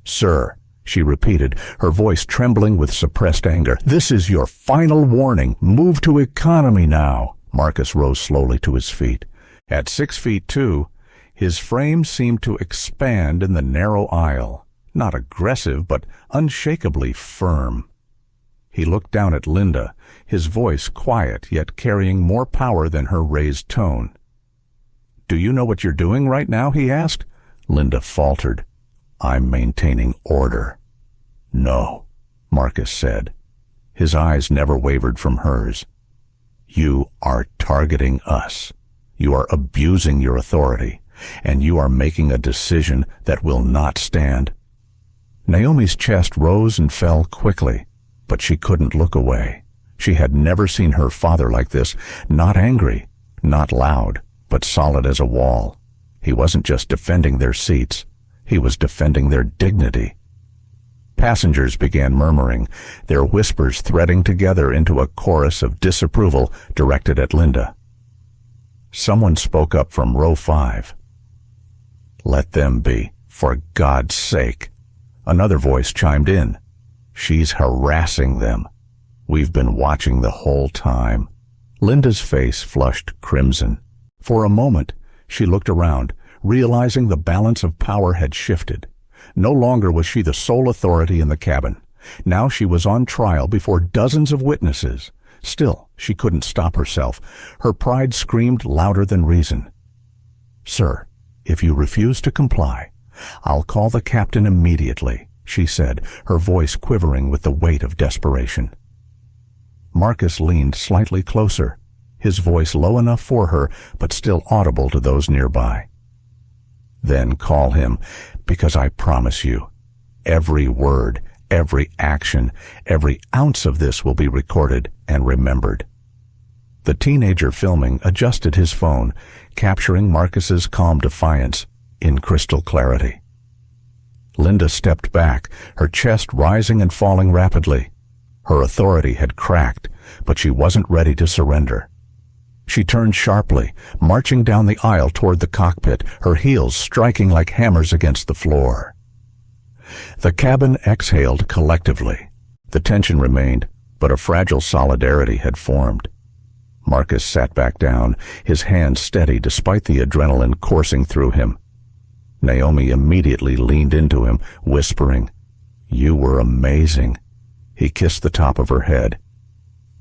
"Sir," she repeated, her voice trembling with suppressed anger, "this is your final warning. Move to economy now." Marcus rose slowly to his feet. At 6'2", his frame seemed to expand in the narrow aisle, not aggressive but unshakably firm. He looked down at Linda, his voice quiet yet carrying more power than her raised tone. "Do you know what you're doing right now?" he asked. Linda faltered. "I'm maintaining order." "No," Marcus said. His eyes never wavered from hers. "You are targeting us. You are abusing your authority, and you are making a decision that will not stand." Naomi's chest rose and fell quickly, but she couldn't look away. She had never seen her father like this, not angry, not loud, but solid as a wall. He wasn't just defending their seats. He was defending their dignity. Passengers began murmuring, their whispers threading together into a chorus of disapproval directed at Linda. Someone spoke up from row 5. "Let them be, for God's sake." Another voice chimed in. "She's harassing them. We've been watching the whole time." Linda's face flushed crimson. For a moment, she looked around, realizing the balance of power had shifted. No longer was she the sole authority in the cabin. Now she was on trial before dozens of witnesses. Still, she couldn't stop herself. Her pride screamed louder than reason. "Sir, if you refuse to comply, I'll call the captain immediately," she said, her voice quivering with the weight of desperation. Marcus leaned slightly closer, his voice low enough for her, but still audible to those nearby. "Then call him, because I promise you, every word, every action, every ounce of this will be recorded and remembered." The teenager filming adjusted his phone, capturing Marcus's calm defiance in crystal clarity. Linda stepped back, her chest rising and falling rapidly. Her authority had cracked, but she wasn't ready to surrender. She turned sharply, marching down the aisle toward the cockpit, her heels striking like hammers against the floor. The cabin exhaled collectively. The tension remained, but a fragile solidarity had formed. Marcus sat back down, his hands steady despite the adrenaline coursing through him. Naomi immediately leaned into him, whispering, "You were amazing." He kissed the top of her head.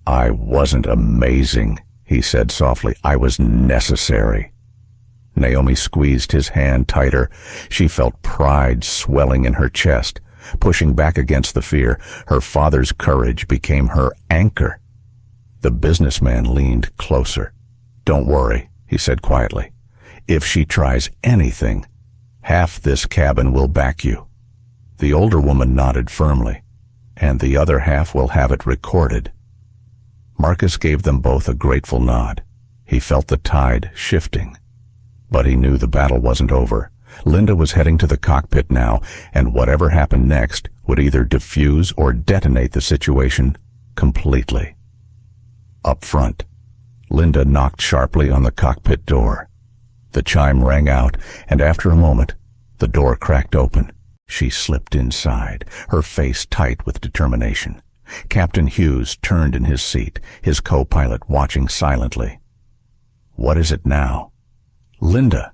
"I wasn't amazing," he said softly. "I was necessary." Naomi squeezed his hand tighter. She felt pride swelling in her chest, pushing back against the fear. Her father's courage became her anchor. The businessman leaned closer. "Don't worry," he said quietly. "If she tries anything, half this cabin will back you." The older woman nodded firmly, "And the other half will have it recorded." Marcus gave them both a grateful nod. He felt the tide shifting. But he knew the battle wasn't over. Linda was heading to the cockpit now, and whatever happened next would either diffuse or detonate the situation completely. Up front, Linda knocked sharply on the cockpit door. The chime rang out, and after a moment, the door cracked open. She slipped inside, her face tight with determination. Captain Hughes turned in his seat, his co-pilot watching silently. "What is it now?" "Linda,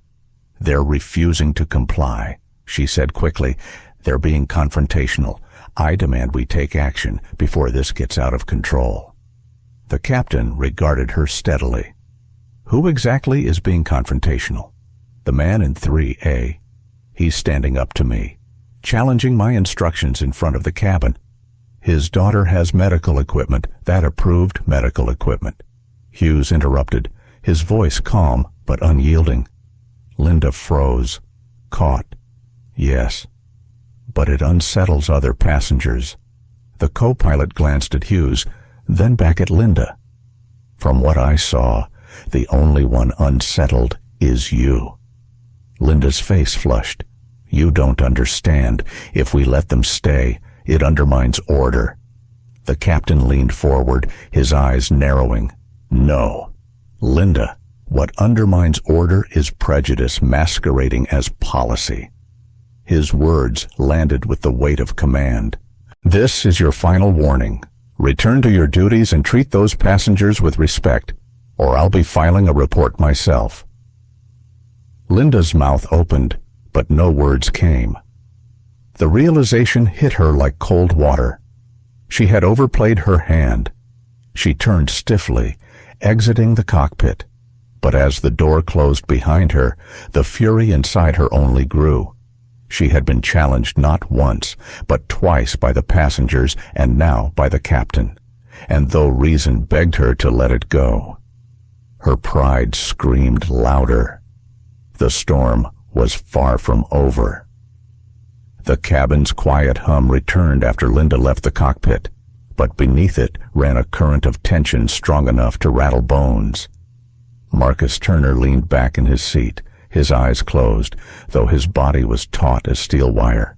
they're refusing to comply," she said quickly. "They're being confrontational. I demand we take action before this gets out of control." The captain regarded her steadily. "Who exactly is being confrontational?" "The man in 3A. He's standing up to me, challenging my instructions in front of the cabin. His daughter has medical equipment, that approved medical equipment." Hughes interrupted, his voice calm but unyielding. Linda froze, caught. "Yes, but it unsettles other passengers." The co-pilot glanced at Hughes, then back at Linda. "From what I saw, the only one unsettled is you." Linda's face flushed. "You don't understand. If we let them stay, it undermines order." The captain leaned forward, his eyes narrowing. "No, Linda, what undermines order is prejudice masquerading as policy." His words landed with the weight of command. "This is your final warning. Return to your duties and treat those passengers with respect, or I'll be filing a report myself." Linda's mouth opened, but no words came. The realization hit her like cold water. She had overplayed her hand. She turned stiffly, exiting the cockpit. But as the door closed behind her, the fury inside her only grew. She had been challenged not once, but twice by the passengers and now by the captain. And though reason begged her to let it go, her pride screamed louder. The storm was far from over. The cabin's quiet hum returned after Linda left the cockpit, but beneath it ran a current of tension strong enough to rattle bones. Marcus Turner leaned back in his seat, his eyes closed, though his body was taut as steel wire.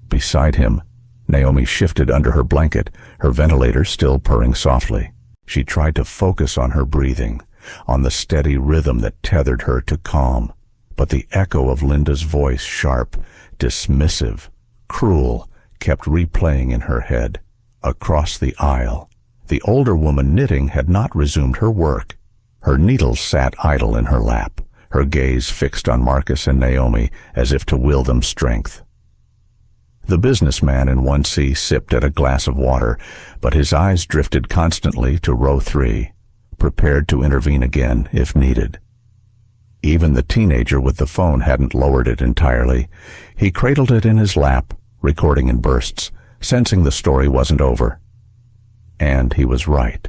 Beside him, Naomi shifted under her blanket, her ventilator still purring softly. She tried to focus on her breathing, on the steady rhythm that tethered her to calm. But the echo of Linda's voice, sharp, dismissive, cruel, kept replaying in her head. Across the aisle, the older woman knitting had not resumed her work. Her needles sat idle in her lap, her gaze fixed on Marcus and Naomi as if to will them strength. The businessman in 1C sipped at a glass of water, but his eyes drifted constantly to row 3, prepared to intervene again if needed. Even the teenager with the phone hadn't lowered it entirely. He cradled it in his lap, recording in bursts, sensing the story wasn't over. And he was right.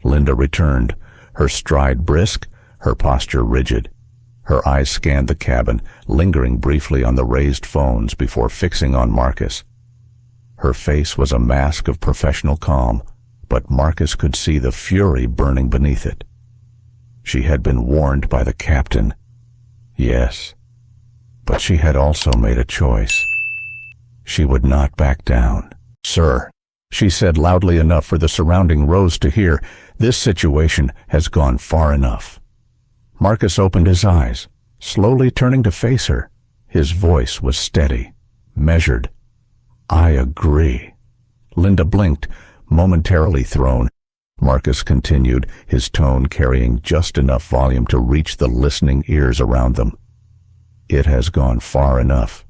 Linda returned, her stride brisk, her posture rigid. Her eyes scanned the cabin, lingering briefly on the raised phones before fixing on Marcus. Her face was a mask of professional calm, but Marcus could see the fury burning beneath it. She had been warned by the captain. Yes, but she had also made a choice. She would not back down. "Sir," she said loudly enough for the surrounding rows to hear, "this situation has gone far enough." Marcus opened his eyes, slowly turning to face her. His voice was steady, measured. "I agree." Linda blinked, momentarily thrown. Marcus continued, his tone carrying just enough volume to reach the listening ears around them. "It has gone far enough.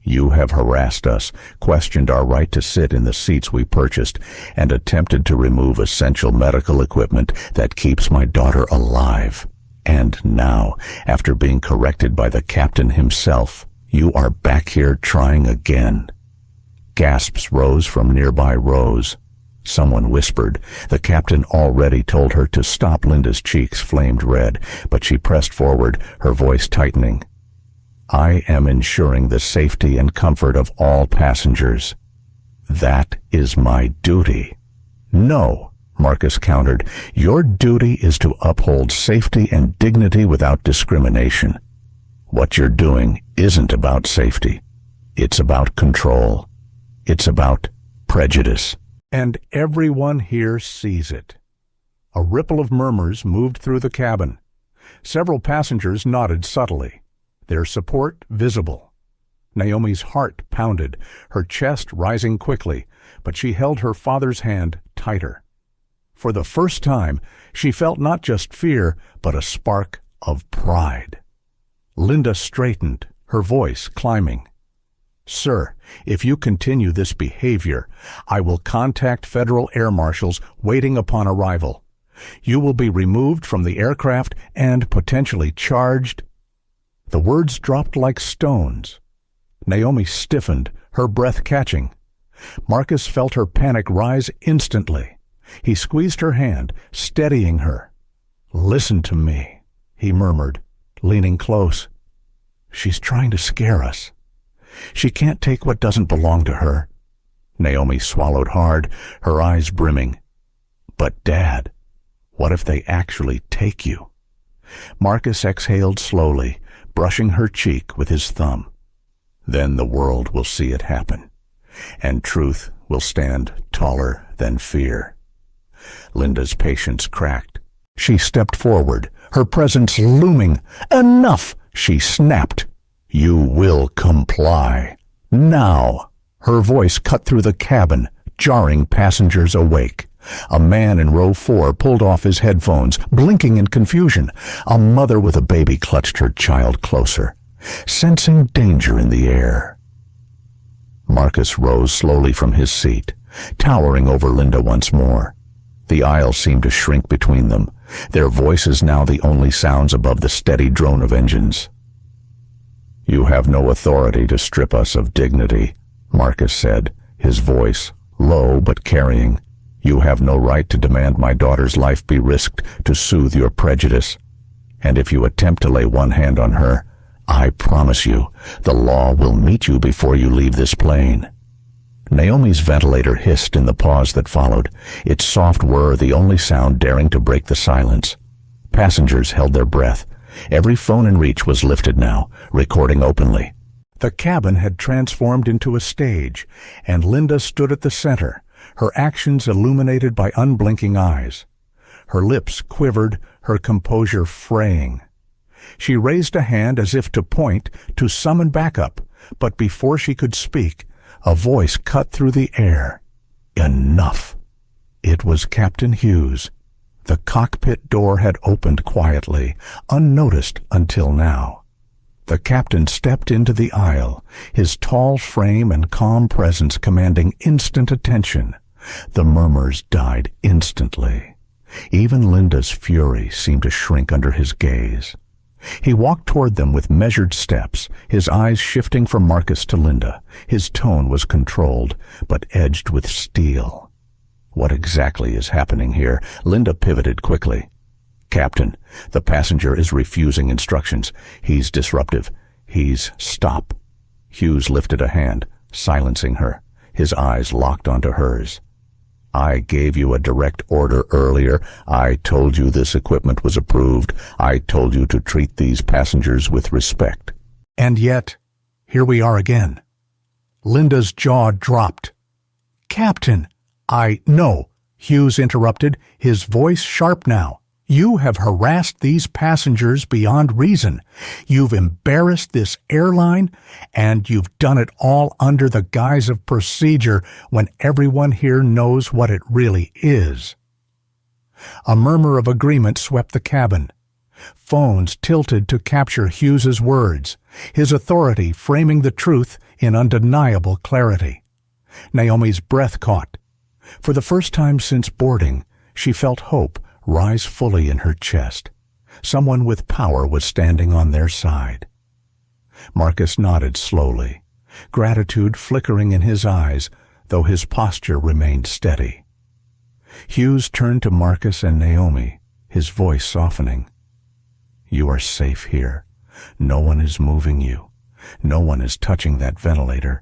You have harassed us, questioned our right to sit in the seats we purchased, and attempted to remove essential medical equipment that keeps my daughter alive. And now, after being corrected by the captain himself, you are back here trying again." Gasps rose from nearby rows. Someone whispered. The captain already told her to stop. Linda's cheeks flamed red, but she pressed forward, her voice tightening. "I am ensuring the safety and comfort of all passengers. That is my duty." "No," Marcus countered. "Your duty is to uphold safety and dignity without discrimination. What you're doing isn't about safety. It's about control. It's about prejudice." And everyone here sees it. A ripple of murmurs moved through the cabin. Several passengers nodded subtly, their support visible. Naomi's heart pounded, her chest rising quickly, but she held her father's hand tighter. For the first time, she felt not just fear, but a spark of pride. Linda straightened, her voice climbing. "Sir, if you continue this behavior, I will contact federal air marshals waiting upon arrival. You will be removed from the aircraft and potentially charged." The words dropped like stones. Naomi stiffened, her breath catching. Marcus felt her panic rise instantly. He squeezed her hand, steadying her. "Listen to me," he murmured, leaning close. "She's trying to scare us. She can't take what doesn't belong to her." Naomi swallowed hard, her eyes brimming. "But Dad, what if they actually take you?" Marcus exhaled slowly, brushing her cheek with his thumb. "Then the world will see it happen, and truth will stand taller than fear." Linda's patience cracked. She stepped forward, her presence looming. "Enough!" she snapped. "You will comply. Now!" Her voice cut through the cabin, jarring passengers awake. A man in row 4 pulled off his headphones, blinking in confusion. A mother with a baby clutched her child closer, sensing danger in the air. Marcus rose slowly from his seat, towering over Linda once more. The aisle seemed to shrink between them, their voices now the only sounds above the steady drone of engines. "You have no authority to strip us of dignity," Marcus said, his voice low but carrying. "You have no right to demand my daughter's life be risked to soothe your prejudice. And if you attempt to lay one hand on her, I promise you, the law will meet you before you leave this plane." Naomi's ventilator hissed in the pause that followed, its soft whir the only sound daring to break the silence. Passengers held their breath. Every phone in reach was lifted now, recording openly. The cabin had transformed into a stage, and Linda stood at the center, her actions illuminated by unblinking eyes. Her lips quivered, her composure fraying. She raised a hand as if to point, to summon backup, but before she could speak, a voice cut through the air. Enough! It was Captain Hughes. The cockpit door had opened quietly, unnoticed until now. The captain stepped into the aisle, his tall frame and calm presence commanding instant attention. The murmurs died instantly. Even Linda's fury seemed to shrink under his gaze. He walked toward them with measured steps, his eyes shifting from Marcus to Linda. His tone was controlled, but edged with steel. "What exactly is happening here?" Linda pivoted quickly. "Captain, the passenger is refusing instructions. He's disruptive. Stop." Hughes lifted a hand, silencing her, his eyes locked onto hers. "I gave you a direct order earlier. I told you this equipment was approved. I told you to treat these passengers with respect. And yet, here we are again." Linda's jaw dropped. "Captain, No," Hughes interrupted, his voice sharp now. "You have harassed these passengers beyond reason. You've embarrassed this airline, and you've done it all under the guise of procedure when everyone here knows what it really is." A murmur of agreement swept the cabin. Phones tilted to capture Hughes's words, his authority framing the truth in undeniable clarity. Naomi's breath caught. For the first time since boarding, she felt hope rise fully in her chest. Someone with power was standing on their side. Marcus nodded slowly, gratitude flickering in his eyes, though his posture remained steady. Hughes turned to Marcus and Naomi, his voice softening. "You are safe here. No one is moving you. No one is touching that ventilator.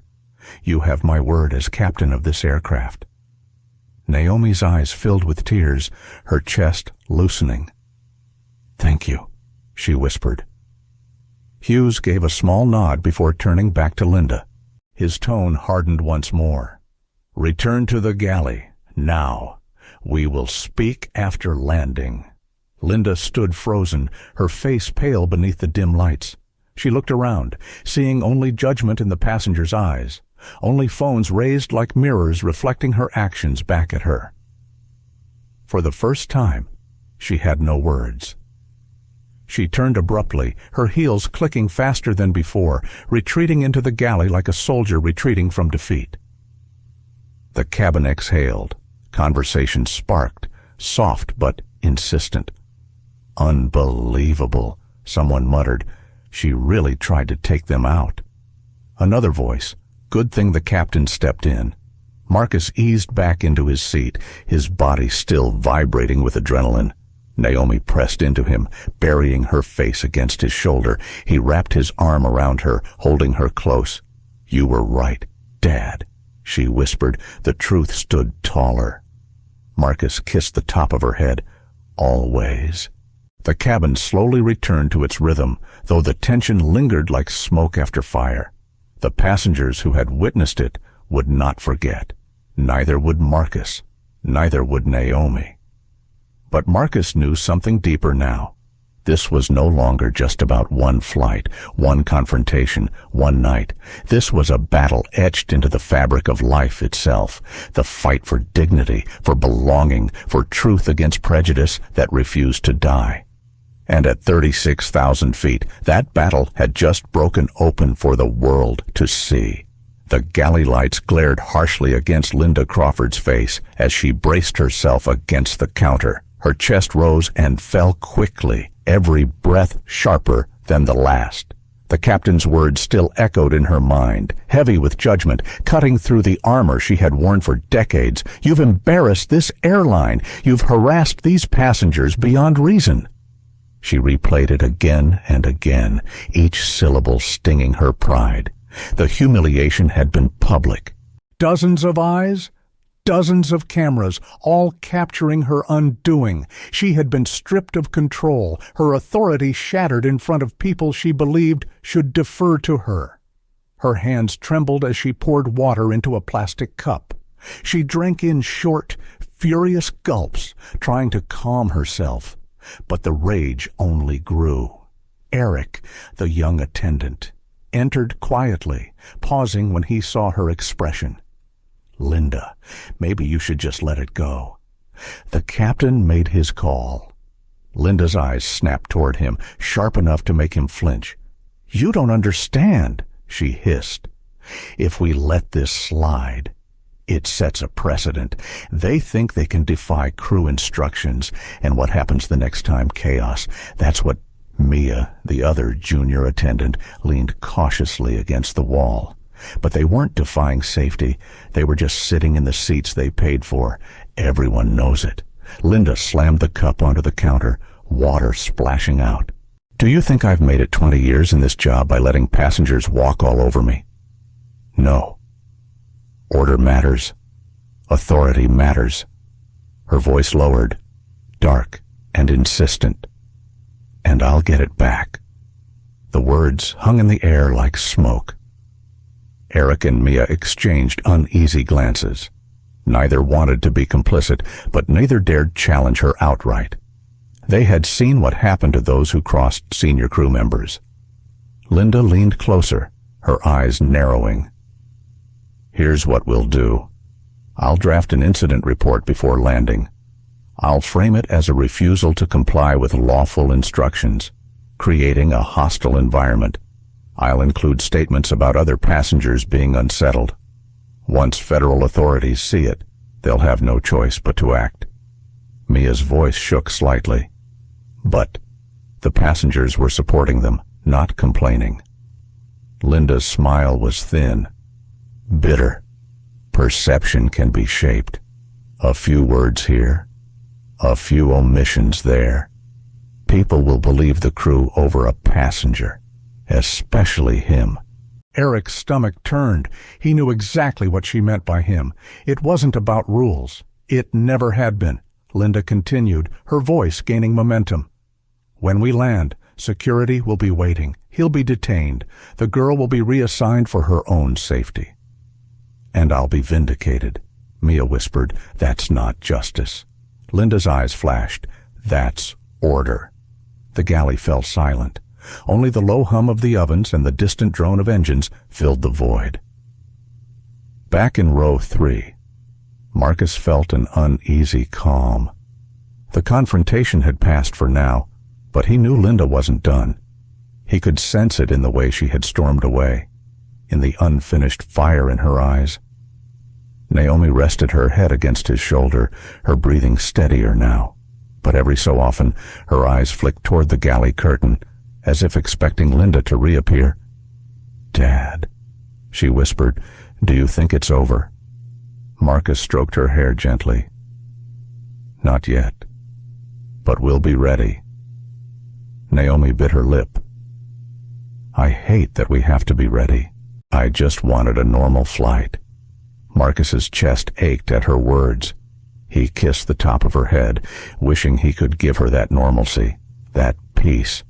You have my word as captain of this aircraft." Naomi's eyes filled with tears, her chest loosening. "Thank you," she whispered. Hughes gave a small nod before turning back to Linda. His tone hardened once more. "Return to the galley, now. We will speak after landing." Linda stood frozen, her face pale beneath the dim lights. She looked around, seeing only judgment in the passengers' eyes, only phones raised like mirrors reflecting her actions back at her. For the first time, she had no words. She turned abruptly, her heels clicking faster than before, retreating into the galley like a soldier retreating from defeat. The cabin exhaled. Conversation sparked, soft but insistent. "Unbelievable," someone muttered. "She really tried to take them out." Another voice. "Good thing the captain stepped in." Marcus eased back into his seat, his body still vibrating with adrenaline. Naomi pressed into him, burying her face against his shoulder. He wrapped his arm around her, holding her close. "You were right, Dad," she whispered. The truth stood taller. Marcus kissed the top of her head. "Always." The cabin slowly returned to its rhythm, though the tension lingered like smoke after fire. The passengers who had witnessed it would not forget. Neither would Marcus. Neither would Naomi. But Marcus knew something deeper now. This was no longer just about one flight, one confrontation, one night. This was a battle etched into the fabric of life itself. The fight for dignity, for belonging, for truth against prejudice that refused to die. And at 36,000 feet, that battle had just broken open for the world to see. The galley lights glared harshly against Linda Crawford's face as she braced herself against the counter. Her chest rose and fell quickly, every breath sharper than the last. The captain's words still echoed in her mind, heavy with judgment, cutting through the armor she had worn for decades. "You've embarrassed this airline. You've harassed these passengers beyond reason." She replayed it again and again, each syllable stinging her pride. The humiliation had been public. Dozens of eyes, dozens of cameras, all capturing her undoing. She had been stripped of control, her authority shattered in front of people she believed should defer to her. Her hands trembled as she poured water into a plastic cup. She drank in short, furious gulps, trying to calm herself. But the rage only grew. Eric, the young attendant, entered quietly, pausing when he saw her expression. "Linda, maybe you should just let it go." The captain made his call. Linda's eyes snapped toward him, sharp enough to make him flinch. "You don't understand," she hissed. "If we let this slide, it sets a precedent. They think they can defy crew instructions, and what happens the next time? Chaos. That's what—" Mia, the other junior attendant, leaned cautiously against the wall. But they weren't defying safety. They were just sitting in the seats they paid for. Everyone knows it. Linda slammed the cup onto the counter, water splashing out. "Do you think I've made it 20 years in this job by letting passengers walk all over me? No. Order matters. Authority matters." Her voice lowered, dark and insistent. "And I'll get it back." The words hung in the air like smoke. Eric and Mia exchanged uneasy glances. Neither wanted to be complicit, but neither dared challenge her outright. They had seen what happened to those who crossed senior crew members. Linda leaned closer, her eyes narrowing. "Here's what we'll do. I'll draft an incident report before landing. I'll frame it as a refusal to comply with lawful instructions, creating a hostile environment. I'll include statements about other passengers being unsettled. Once federal authorities see it, they'll have no choice but to act." Mia's voice shook slightly. But the passengers were supporting them, not complaining. Linda's smile was thin, bitter. Perception can be shaped. A few words here, a few omissions there. People will believe the crew over a passenger, especially him. Eric's stomach turned. He knew exactly what she meant by him. It wasn't about rules. It never had been. Linda continued, her voice gaining momentum. "When we land, security will be waiting. He'll be detained. The girl will be reassigned for her own safety." "And I'll be vindicated," Mia whispered. "That's not justice." Linda's eyes flashed. "That's order." The galley fell silent. Only the low hum of the ovens and the distant drone of engines filled the void. Back in row 3, Marcus felt an uneasy calm. The confrontation had passed for now, but he knew Linda wasn't done. He could sense it in the way she had stormed away, in the unfinished fire in her eyes. Naomi rested her head against his shoulder, her breathing steadier now. But every so often, her eyes flicked toward the galley curtain, as if expecting Linda to reappear. "Dad," she whispered, "do you think it's over?" Marcus stroked her hair gently. "Not yet, but we'll be ready." Naomi bit her lip. "I hate that we have to be ready. I just wanted a normal flight." Marcus's chest ached at her words. He kissed the top of her head, wishing he could give her that normalcy, that peace.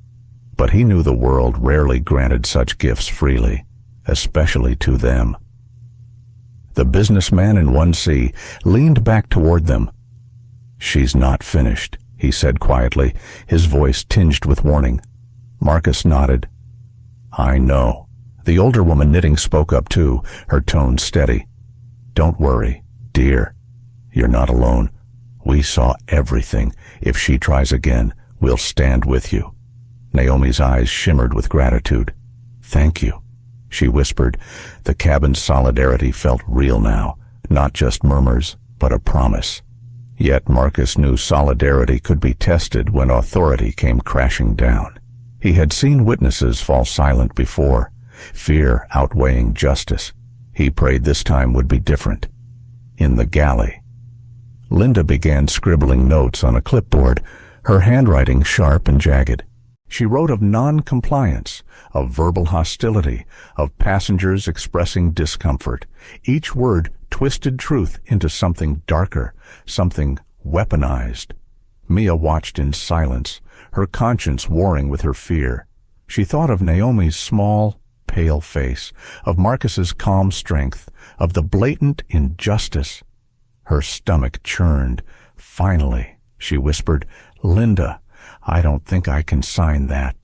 But he knew the world rarely granted such gifts freely, especially to them. The businessman in 1C leaned back toward them. "She's not finished," he said quietly, his voice tinged with warning. Marcus nodded. "I know." The older woman knitting spoke up too, her tone steady. "Don't worry, dear. You're not alone. We saw everything. If she tries again, we'll stand with you." Naomi's eyes shimmered with gratitude. "Thank you," she whispered. The cabin's solidarity felt real now, not just murmurs, but a promise. Yet Marcus knew solidarity could be tested when authority came crashing down. He had seen witnesses fall silent before, fear outweighing justice. He prayed this time would be different. In the galley, Linda began scribbling notes on a clipboard, her handwriting sharp and jagged. She wrote of non-compliance, of verbal hostility, of passengers expressing discomfort. Each word twisted truth into something darker, something weaponized. Mia watched in silence, her conscience warring with her fear. She thought of Naomi's small, pale face, of Marcus's calm strength, of the blatant injustice. Her stomach churned. "Finally," she whispered, "Linda, I don't think I can sign that."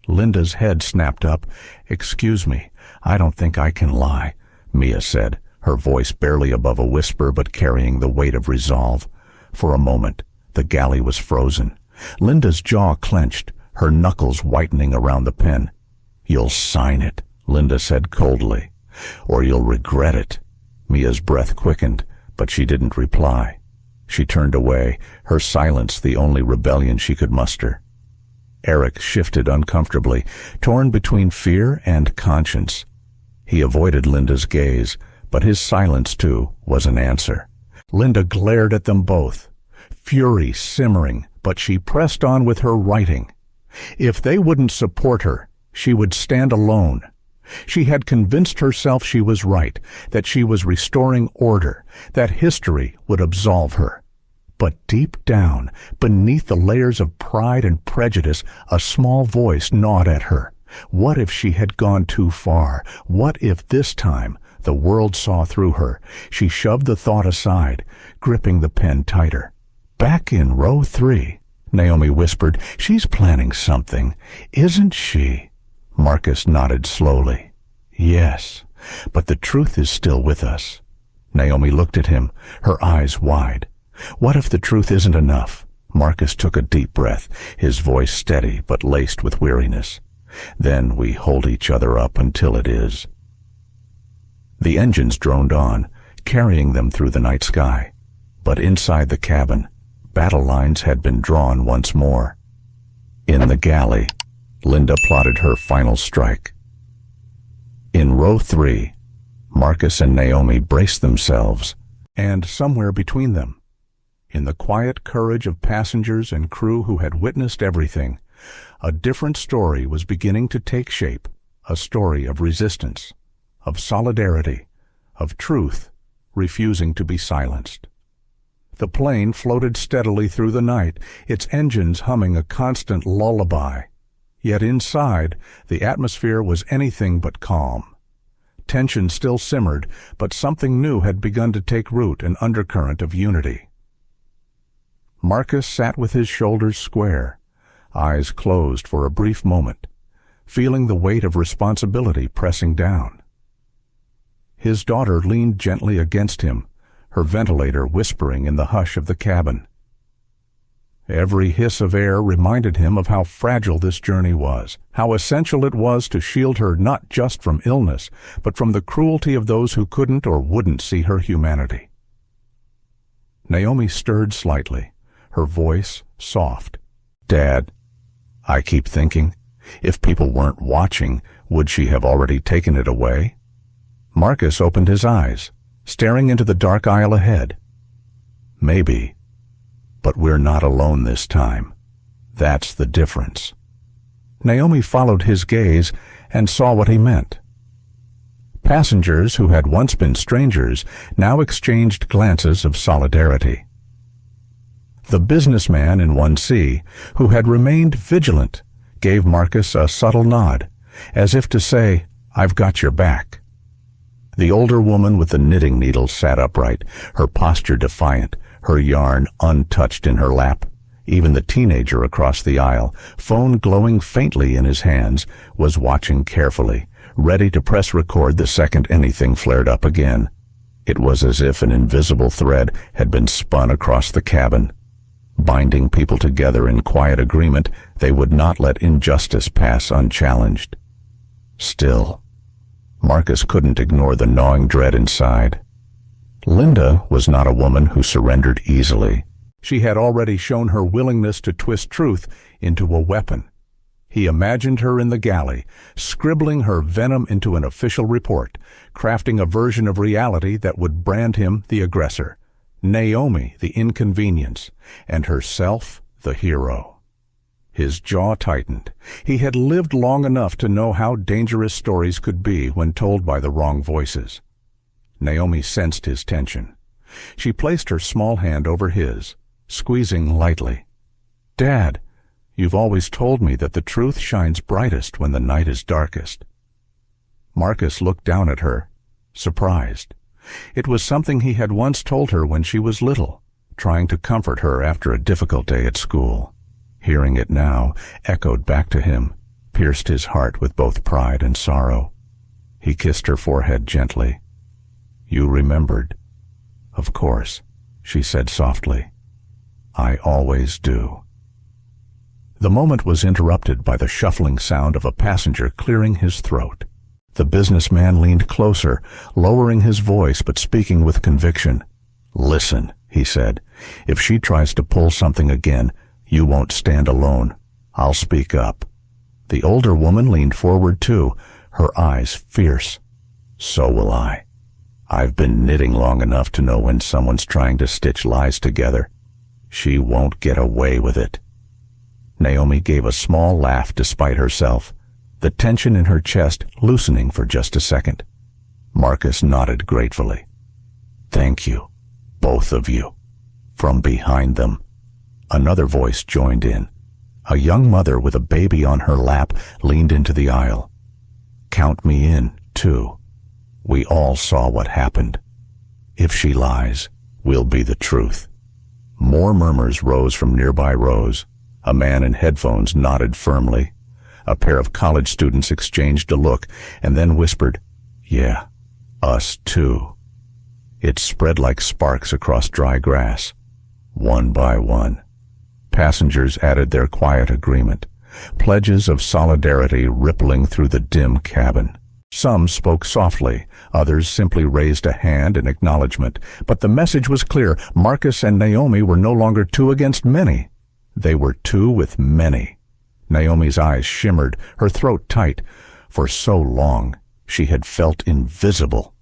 Linda's head snapped up. "Excuse me, I don't think I can lie," Mia said, her voice barely above a whisper but carrying the weight of resolve. For a moment, the galley was frozen. Linda's jaw clenched, her knuckles whitening around the pen. "You'll sign it," Linda said coldly, "or you'll regret it." Mia's breath quickened, but she didn't reply. She turned away, her silence the only rebellion she could muster. Eric shifted uncomfortably, torn between fear and conscience. He avoided Linda's gaze, but his silence, too, was an answer. Linda glared at them both, fury simmering, but she pressed on with her writing. If they wouldn't support her, she would stand alone. She had convinced herself she was right, that she was restoring order, that history would absolve her. But deep down, beneath the layers of pride and prejudice, a small voice gnawed at her. What if she had gone too far? What if this time the world saw through her? She shoved the thought aside, gripping the pen tighter. "Back in row 3, Naomi whispered. "She's planning something, isn't she?" Marcus nodded slowly. "Yes, but the truth is still with us." Naomi looked at him, her eyes wide. "What if the truth isn't enough?" Marcus took a deep breath, his voice steady but laced with weariness. "Then we hold each other up until it is." The engines droned on, carrying them through the night sky. But inside the cabin, battle lines had been drawn once more. In the galley, Linda plotted her final strike. In row 3, Marcus and Naomi braced themselves, and somewhere between them, in the quiet courage of passengers and crew who had witnessed everything, a different story was beginning to take shape, a story of resistance, of solidarity, of truth refusing to be silenced. The plane floated steadily through the night, its engines humming a constant lullaby. Yet inside, the atmosphere was anything but calm. Tension still simmered, but something new had begun to take root, an undercurrent of unity. Marcus sat with his shoulders square, eyes closed for a brief moment, feeling the weight of responsibility pressing down. His daughter leaned gently against him, her ventilator whispering in the hush of the cabin. Every hiss of air reminded him of how fragile this journey was, how essential it was to shield her not just from illness, but from the cruelty of those who couldn't or wouldn't see her humanity. Naomi stirred slightly, her voice soft. "Dad, I keep thinking, if people weren't watching, would she have already taken it away?" Marcus opened his eyes, staring into the dark aisle ahead. "Maybe. But we're not alone this time. That's the difference." Naomi followed his gaze and saw what he meant. Passengers who had once been strangers now exchanged glances of solidarity. The businessman in 1C, who had remained vigilant, gave Marcus a subtle nod, as if to say, "I've got your back." The older woman with the knitting needle sat upright, her posture defiant, her yarn untouched in her lap. Even the teenager across the aisle, phone glowing faintly in his hands, was watching carefully, ready to press record the second anything flared up again. It was as if an invisible thread had been spun across the cabin. Binding people together in quiet agreement, they would not let injustice pass unchallenged. Still, Marcus couldn't ignore the gnawing dread inside. Linda was not a woman who surrendered easily. She had already shown her willingness to twist truth into a weapon. He imagined her in the galley, scribbling her venom into an official report, crafting a version of reality that would brand him the aggressor, Naomi the inconvenience, and herself the hero. His jaw tightened. He had lived long enough to know how dangerous stories could be when told by the wrong voices. Naomi sensed his tension. She placed her small hand over his, squeezing lightly. "Dad, you've always told me that the truth shines brightest when the night is darkest." Marcus looked down at her, surprised. It was something he had once told her when she was little, trying to comfort her after a difficult day at school. Hearing it now echoed back to him, pierced his heart with both pride and sorrow. He kissed her forehead gently. "You remembered." "Of course," she said softly. "I always do." The moment was interrupted by the shuffling sound of a passenger clearing his throat. The businessman leaned closer, lowering his voice but speaking with conviction. "Listen," he said. "If she tries to pull something again, you won't stand alone. I'll speak up." The older woman leaned forward too, her eyes fierce. "So will I. I've been knitting long enough to know when someone's trying to stitch lies together. She won't get away with it." Naomi gave a small laugh despite herself, the tension in her chest loosening for just a second. Marcus nodded gratefully. "Thank you, both of you." From behind them, another voice joined in, A young mother with a baby on her lap leaned into the aisle. "Count me in, too. We all saw what happened. If she lies, we'll be the truth." More murmurs rose from nearby rows. A man in headphones nodded firmly. A pair of college students exchanged a look and then whispered, "Yeah, us too." It spread like sparks across dry grass. One by one, passengers added their quiet agreement, pledges of solidarity rippling through the dim cabin. Some spoke softly, others simply raised a hand in acknowledgement, but the message was clear. Marcus and Naomi were no longer two against many. They were two with many. Naomi's eyes shimmered, her throat tight. For so long, she had felt invisible,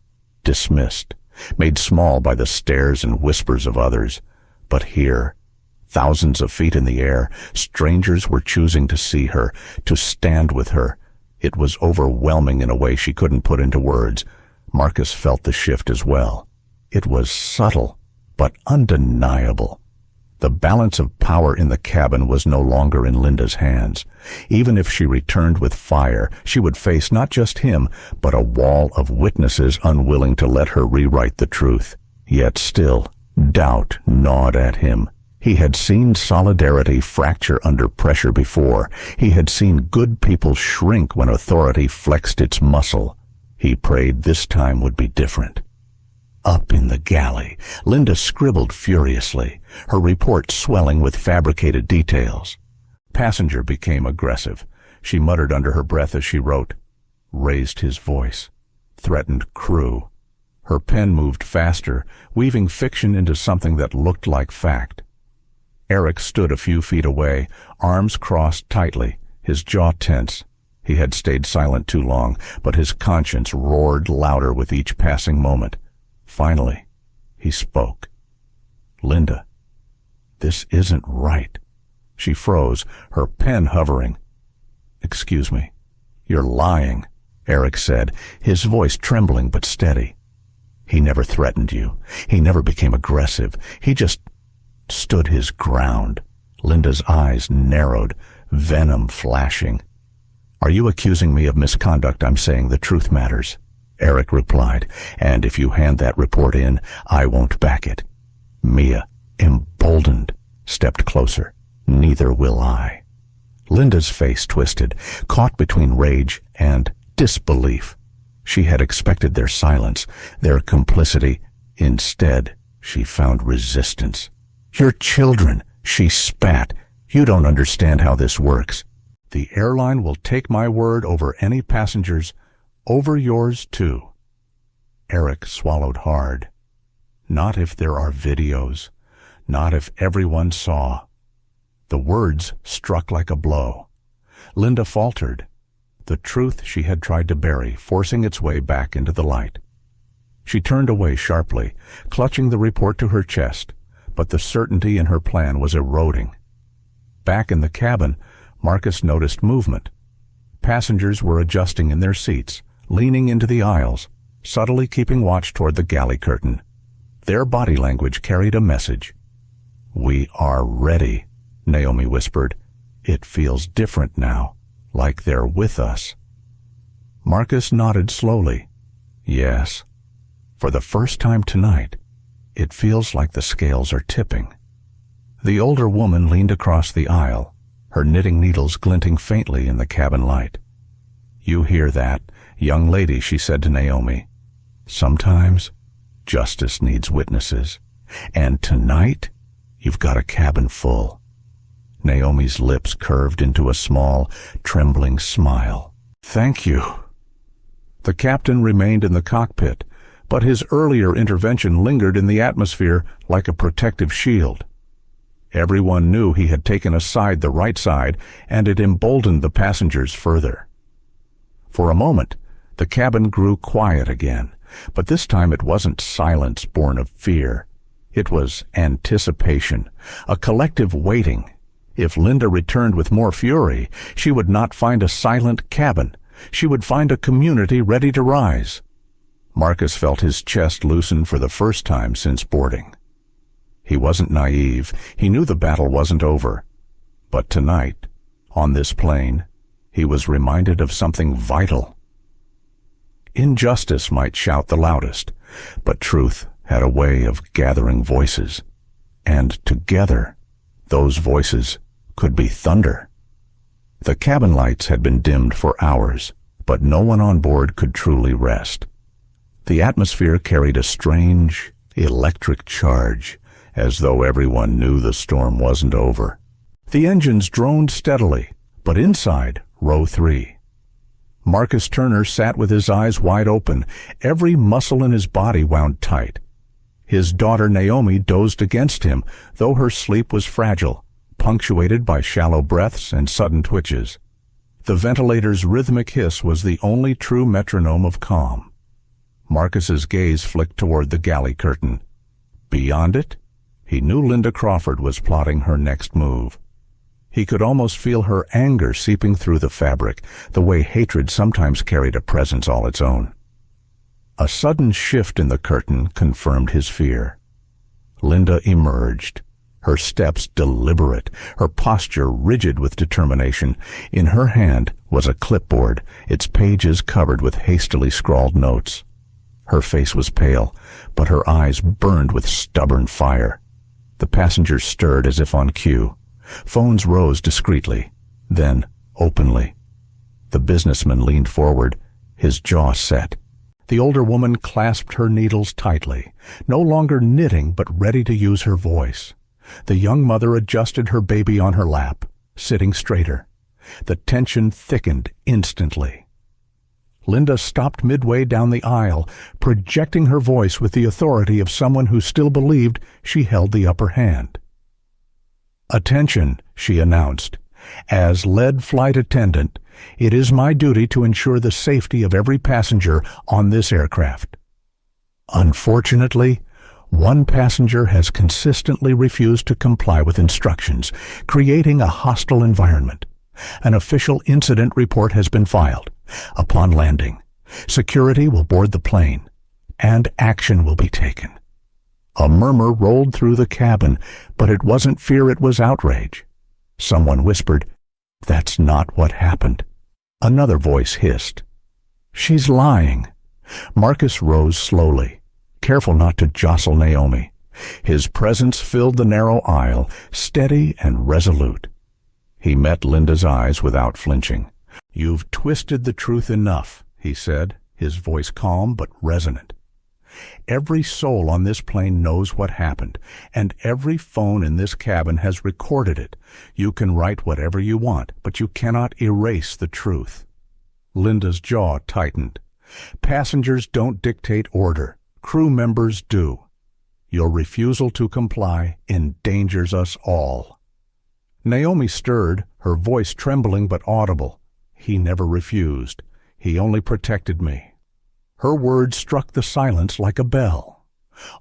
dismissed, made small by the stares and whispers of others. But here, thousands of feet in the air, strangers were choosing to see her, to stand with her. It was overwhelming in a way she couldn't put into words. Marcus felt the shift as well. It was subtle, but undeniable. The balance of power in the cabin was no longer in Linda's hands. Even if she returned with fire, she would face not just him, but a wall of witnesses unwilling to let her rewrite the truth. Yet still, doubt gnawed at him. He had seen solidarity fracture under pressure before. He had seen good people shrink when authority flexed its muscle. He prayed this time would be different. Up in the galley, Linda scribbled furiously, her report swelling with fabricated details. Passenger became aggressive. She muttered under her breath as she wrote, raised his voice, threatened crew. Her pen moved faster, weaving fiction into something that looked like fact. Eric stood a few feet away, arms crossed tightly, his jaw tense. He had stayed silent too long, but his conscience roared louder with each passing moment. Finally, he spoke. "Linda, this isn't right." She froze, her pen hovering. "Excuse me, you're lying," Eric said, his voice trembling but steady. "He never threatened you. He never became aggressive. He just stood his ground." Linda's eyes narrowed, venom flashing. "Are you accusing me of misconduct? I'm saying the truth matters," Eric replied, "and if you hand that report in, I won't back it." Mia, emboldened, stepped closer. "Neither will I." Linda's face twisted, caught between rage and disbelief. She had expected their silence, their complicity. Instead, she found resistance. "Your children," she spat. "You don't understand how this works. The airline will take my word over any passengers, over yours too." Eric swallowed hard. Not if there are videos. Not if everyone saw. The words struck like a blow. Linda faltered. The truth she had tried to bury, forcing its way back into the light. She turned away sharply, clutching the report to her chest, but the certainty in her plan was eroding. Back in the cabin, Marcus noticed movement. Passengers were adjusting in their seats, leaning into the aisles, subtly keeping watch toward the galley curtain. Their body language carried a message. "We are ready," Naomi whispered. "It feels different now, like they're with us." Marcus nodded slowly. "Yes. For the first time tonight, it feels like the scales are tipping." The older woman leaned across the aisle, her knitting needles glinting faintly in the cabin light. "You hear that, young lady," she said to Naomi. "Sometimes justice needs witnesses, and tonight you've got a cabin full." Naomi's lips curved into a small, trembling smile. "Thank you." The captain remained in the cockpit, but his earlier intervention lingered in the atmosphere like a protective shield. Everyone knew he had taken a side, the right side, and it emboldened the passengers further. For a moment, the cabin grew quiet again, but this time it wasn't silence born of fear. It was anticipation, a collective waiting. If Linda returned with more fury, she would not find a silent cabin. She would find a community ready to rise. Marcus felt his chest loosen for the first time since boarding. He wasn't naive. He knew the battle wasn't over. But tonight, On this plane, he was reminded of something vital. Injustice might shout the loudest, but truth had a way of gathering voices, and together, those voices could be thunder. The cabin lights had been dimmed for hours, but no one on board could truly rest. The atmosphere carried a strange, electric charge, as though everyone knew the storm wasn't over. The engines droned steadily, but inside, row 3. Marcus Turner sat with his eyes wide open, every muscle in his body wound tight. His daughter Naomi dozed against him, though her sleep was fragile, punctuated by shallow breaths and sudden twitches. The ventilator's rhythmic hiss was the only true metronome of calm. Marcus's gaze flicked toward the galley curtain. Beyond it, he knew Linda Crawford was plotting her next move. He could almost feel her anger seeping through the fabric, the way hatred sometimes carried a presence all its own. A sudden shift in the curtain confirmed his fear. Linda emerged, her steps deliberate, her posture rigid with determination. In her hand was a clipboard, its pages covered with hastily scrawled notes. Her face was pale, but her eyes burned with stubborn fire. The passengers stirred as if on cue. Phones rose discreetly, then openly. The businessman leaned forward, his jaw set. The older woman clasped her needles tightly, no longer knitting but ready to use her voice. The young mother adjusted her baby on her lap, sitting straighter. The tension thickened instantly. Linda stopped midway down the aisle, projecting her voice with the authority of someone who still believed she held the upper hand. "Attention," she announced. "As lead flight attendant, it is my duty to ensure the safety of every passenger on this aircraft. Unfortunately, one passenger has consistently refused to comply with instructions, creating a hostile environment. An official incident report has been filed. Upon landing, security will board the plane, and action will be taken." A murmur rolled through the cabin, but it wasn't fear, it was outrage. Someone whispered, "That's not what happened." Another voice hissed, "She's lying." Marcus rose slowly, careful not to jostle Naomi. His presence filled the narrow aisle, steady and resolute. He met Linda's eyes without flinching. "You've twisted the truth enough," he said, his voice calm but resonant. "Every soul on this plane knows what happened, and every phone in this cabin has recorded it. You can write whatever you want, but you cannot erase the truth." Linda's jaw tightened. "Passengers don't dictate order. Crew members do. Your refusal to comply endangers us all." Naomi stirred, her voice trembling but audible. "He never refused. He only protected me." Her words struck the silence like a bell.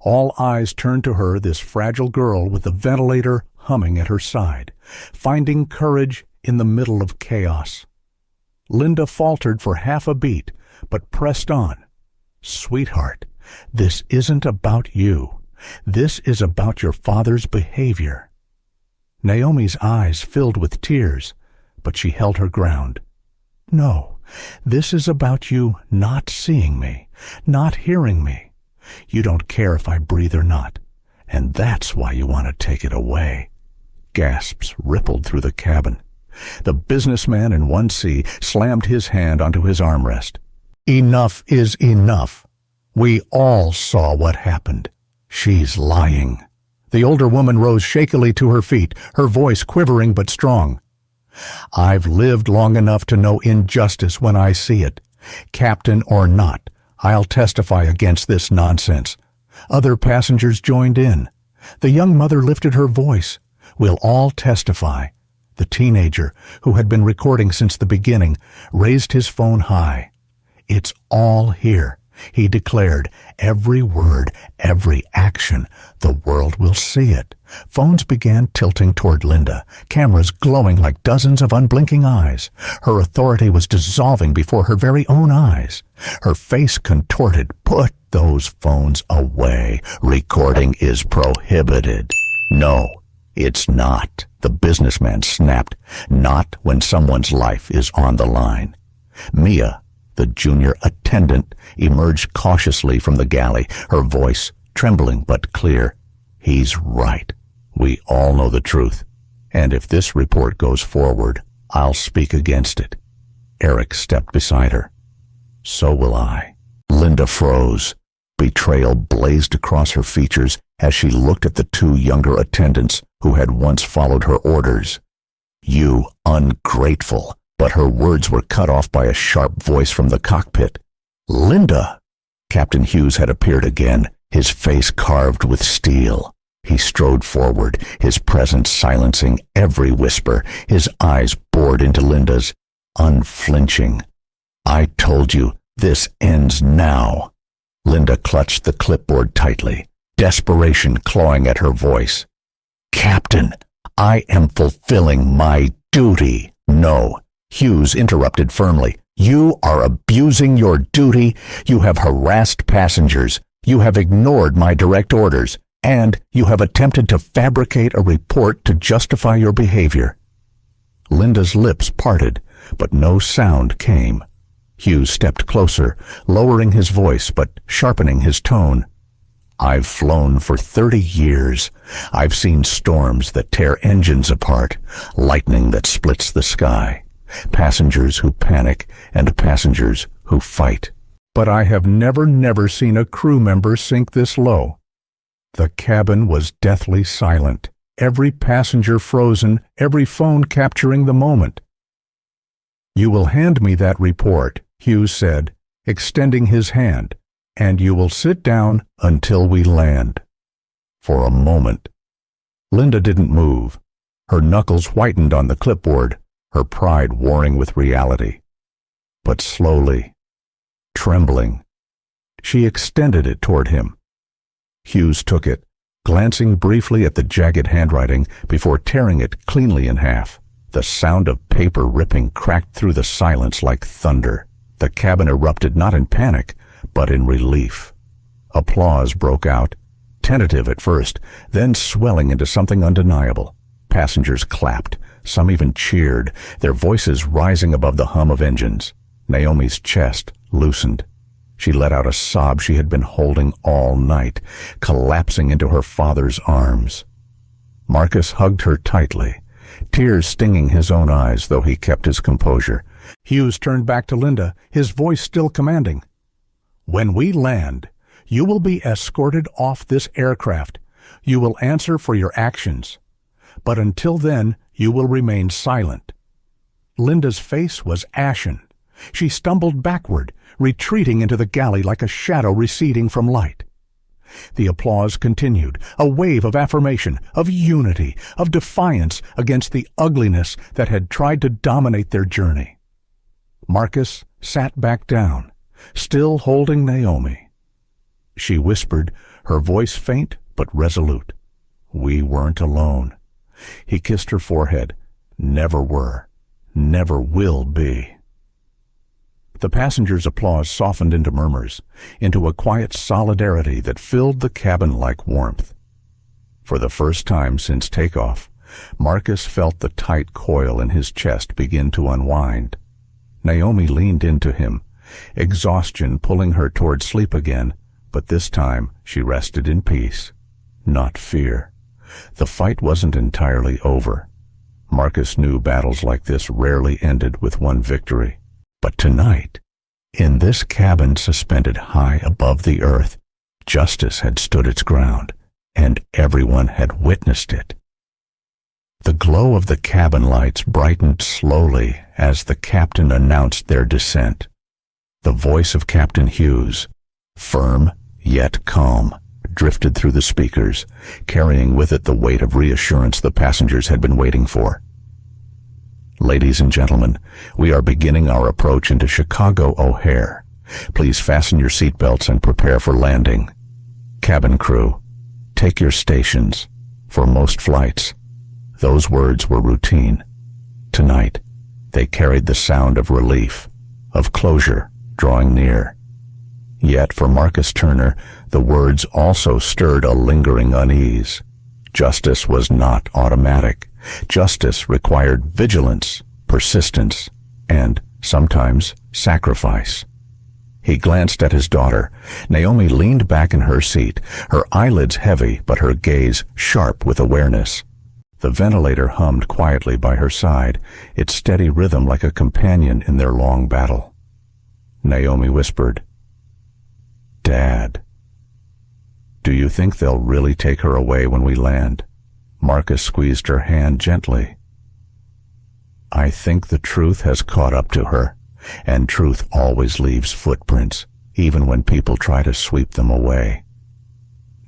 All eyes turned to her, this fragile girl with the ventilator humming at her side, finding courage in the middle of chaos. Linda faltered for half a beat, but pressed on. "Sweetheart, this isn't about you. This is about your father's behavior." Naomi's eyes filled with tears, but she held her ground. "No, this is about you not seeing me, not hearing me. You don't care if I breathe or not, and that's why you want to take it away." Gasps rippled through the cabin. The businessman in 1C slammed his hand onto his armrest. "Enough is enough. We all saw what happened. She's lying." The older woman rose shakily to her feet, her voice quivering but strong. "I've lived long enough to know injustice when I see it. Captain or not, I'll testify against this nonsense." Other passengers joined in. The young mother lifted her voice. "We'll all testify." The teenager, who had been recording since the beginning, raised his phone high. "It's all here," he declared. "Every word, every action. The world will see it." Phones began tilting toward Linda, cameras glowing like dozens of unblinking eyes. Her authority was dissolving before her very own eyes. Her face contorted. "Put those phones away. Recording is prohibited." "No, It's not, the businessman snapped. Not when someone's life is on the line. Mia, the junior attendant, emerged cautiously from the galley, her voice trembling but clear. He's right. We all know the truth. And if this report goes forward, I'll speak against it. Eric stepped beside her. So will I. Linda froze. Betrayal blazed across her features as she looked at the two younger attendants who had once followed her orders. You ungrateful. But her words were cut off by a sharp voice from the cockpit. Linda! Captain Hughes had appeared again, his face carved with steel. He strode forward, his presence silencing every whisper, his eyes bored into Linda's, unflinching. I told you, this ends now. Linda clutched the clipboard tightly, desperation clawing at her voice. Captain, I am fulfilling my duty. No. Hughes interrupted firmly. You are abusing your duty. You have harassed passengers. You have ignored my direct orders. And you have attempted to fabricate a report to justify your behavior. Linda's lips parted, but no sound came. Hughes stepped closer, lowering his voice but sharpening his tone. I've flown for 30 years. I've seen storms that tear engines apart, lightning that splits the sky, passengers who panic and passengers who fight. But I have never seen a crew member sink this low. The cabin was deathly silent, every passenger frozen, every phone capturing the moment. You will hand me that report, Hughes said, extending his hand, and you will sit down until we land. For a moment. Linda didn't move. Her knuckles whitened on the clipboard, her pride warring with reality. But slowly, trembling, she extended it toward him. Hughes took it, glancing briefly at the jagged handwriting before tearing it cleanly in half. The sound of paper ripping cracked through the silence like thunder. The cabin erupted not in panic, but in relief. Applause broke out, tentative at first, then swelling into something undeniable. Passengers clapped, some even cheered, their voices rising above the hum of engines. Naomi's chest loosened. She let out a sob she had been holding all night, collapsing into her father's arms. Marcus hugged her tightly, tears stinging his own eyes, though he kept his composure. Hughes turned back to Linda, his voice still commanding. When we land, you will be escorted off this aircraft. You will answer for your actions. But until then, you will remain silent. Linda's face was ashen. She stumbled backward, retreating into the galley like a shadow receding from light. The applause continued, a wave of affirmation, of unity, of defiance against the ugliness that had tried to dominate their journey. Marcus sat back down, still holding Naomi. She whispered, her voice faint but resolute. We weren't alone. He kissed her forehead. Never were, never will be. The passengers' applause softened into murmurs, into a quiet solidarity that filled the cabin like warmth. For the first time since takeoff, Marcus felt the tight coil in his chest begin to unwind. Naomi leaned into him, exhaustion pulling her toward sleep again, but this time she rested in peace, not fear. The fight wasn't entirely over. Marcus knew battles like this rarely ended with one victory. But tonight, in this cabin suspended high above the earth, justice had stood its ground, and everyone had witnessed it. The glow of the cabin lights brightened slowly as the captain announced their descent. The voice of Captain Hughes, firm yet calm, drifted through the speakers, carrying with it the weight of reassurance the passengers had been waiting for. Ladies and gentlemen, we are beginning our approach into Chicago O'Hare. Please fasten your seatbelts and prepare for landing. Cabin crew, take your stations. For most flights, those words were routine. Tonight, they carried the sound of relief, of closure drawing near. Yet for Marcus Turner, the words also stirred a lingering unease. Justice was not automatic. Justice required vigilance, persistence, and sometimes sacrifice. He glanced at his daughter. Naomi leaned back in her seat, her eyelids heavy but her gaze sharp with awareness. The ventilator hummed quietly by her side, its steady rhythm like a companion in their long battle. Naomi whispered, "Dad, do you think they'll really take her away when we land?" Marcus squeezed her hand gently. "I think the truth has caught up to her, and truth always leaves footprints, even when people try to sweep them away."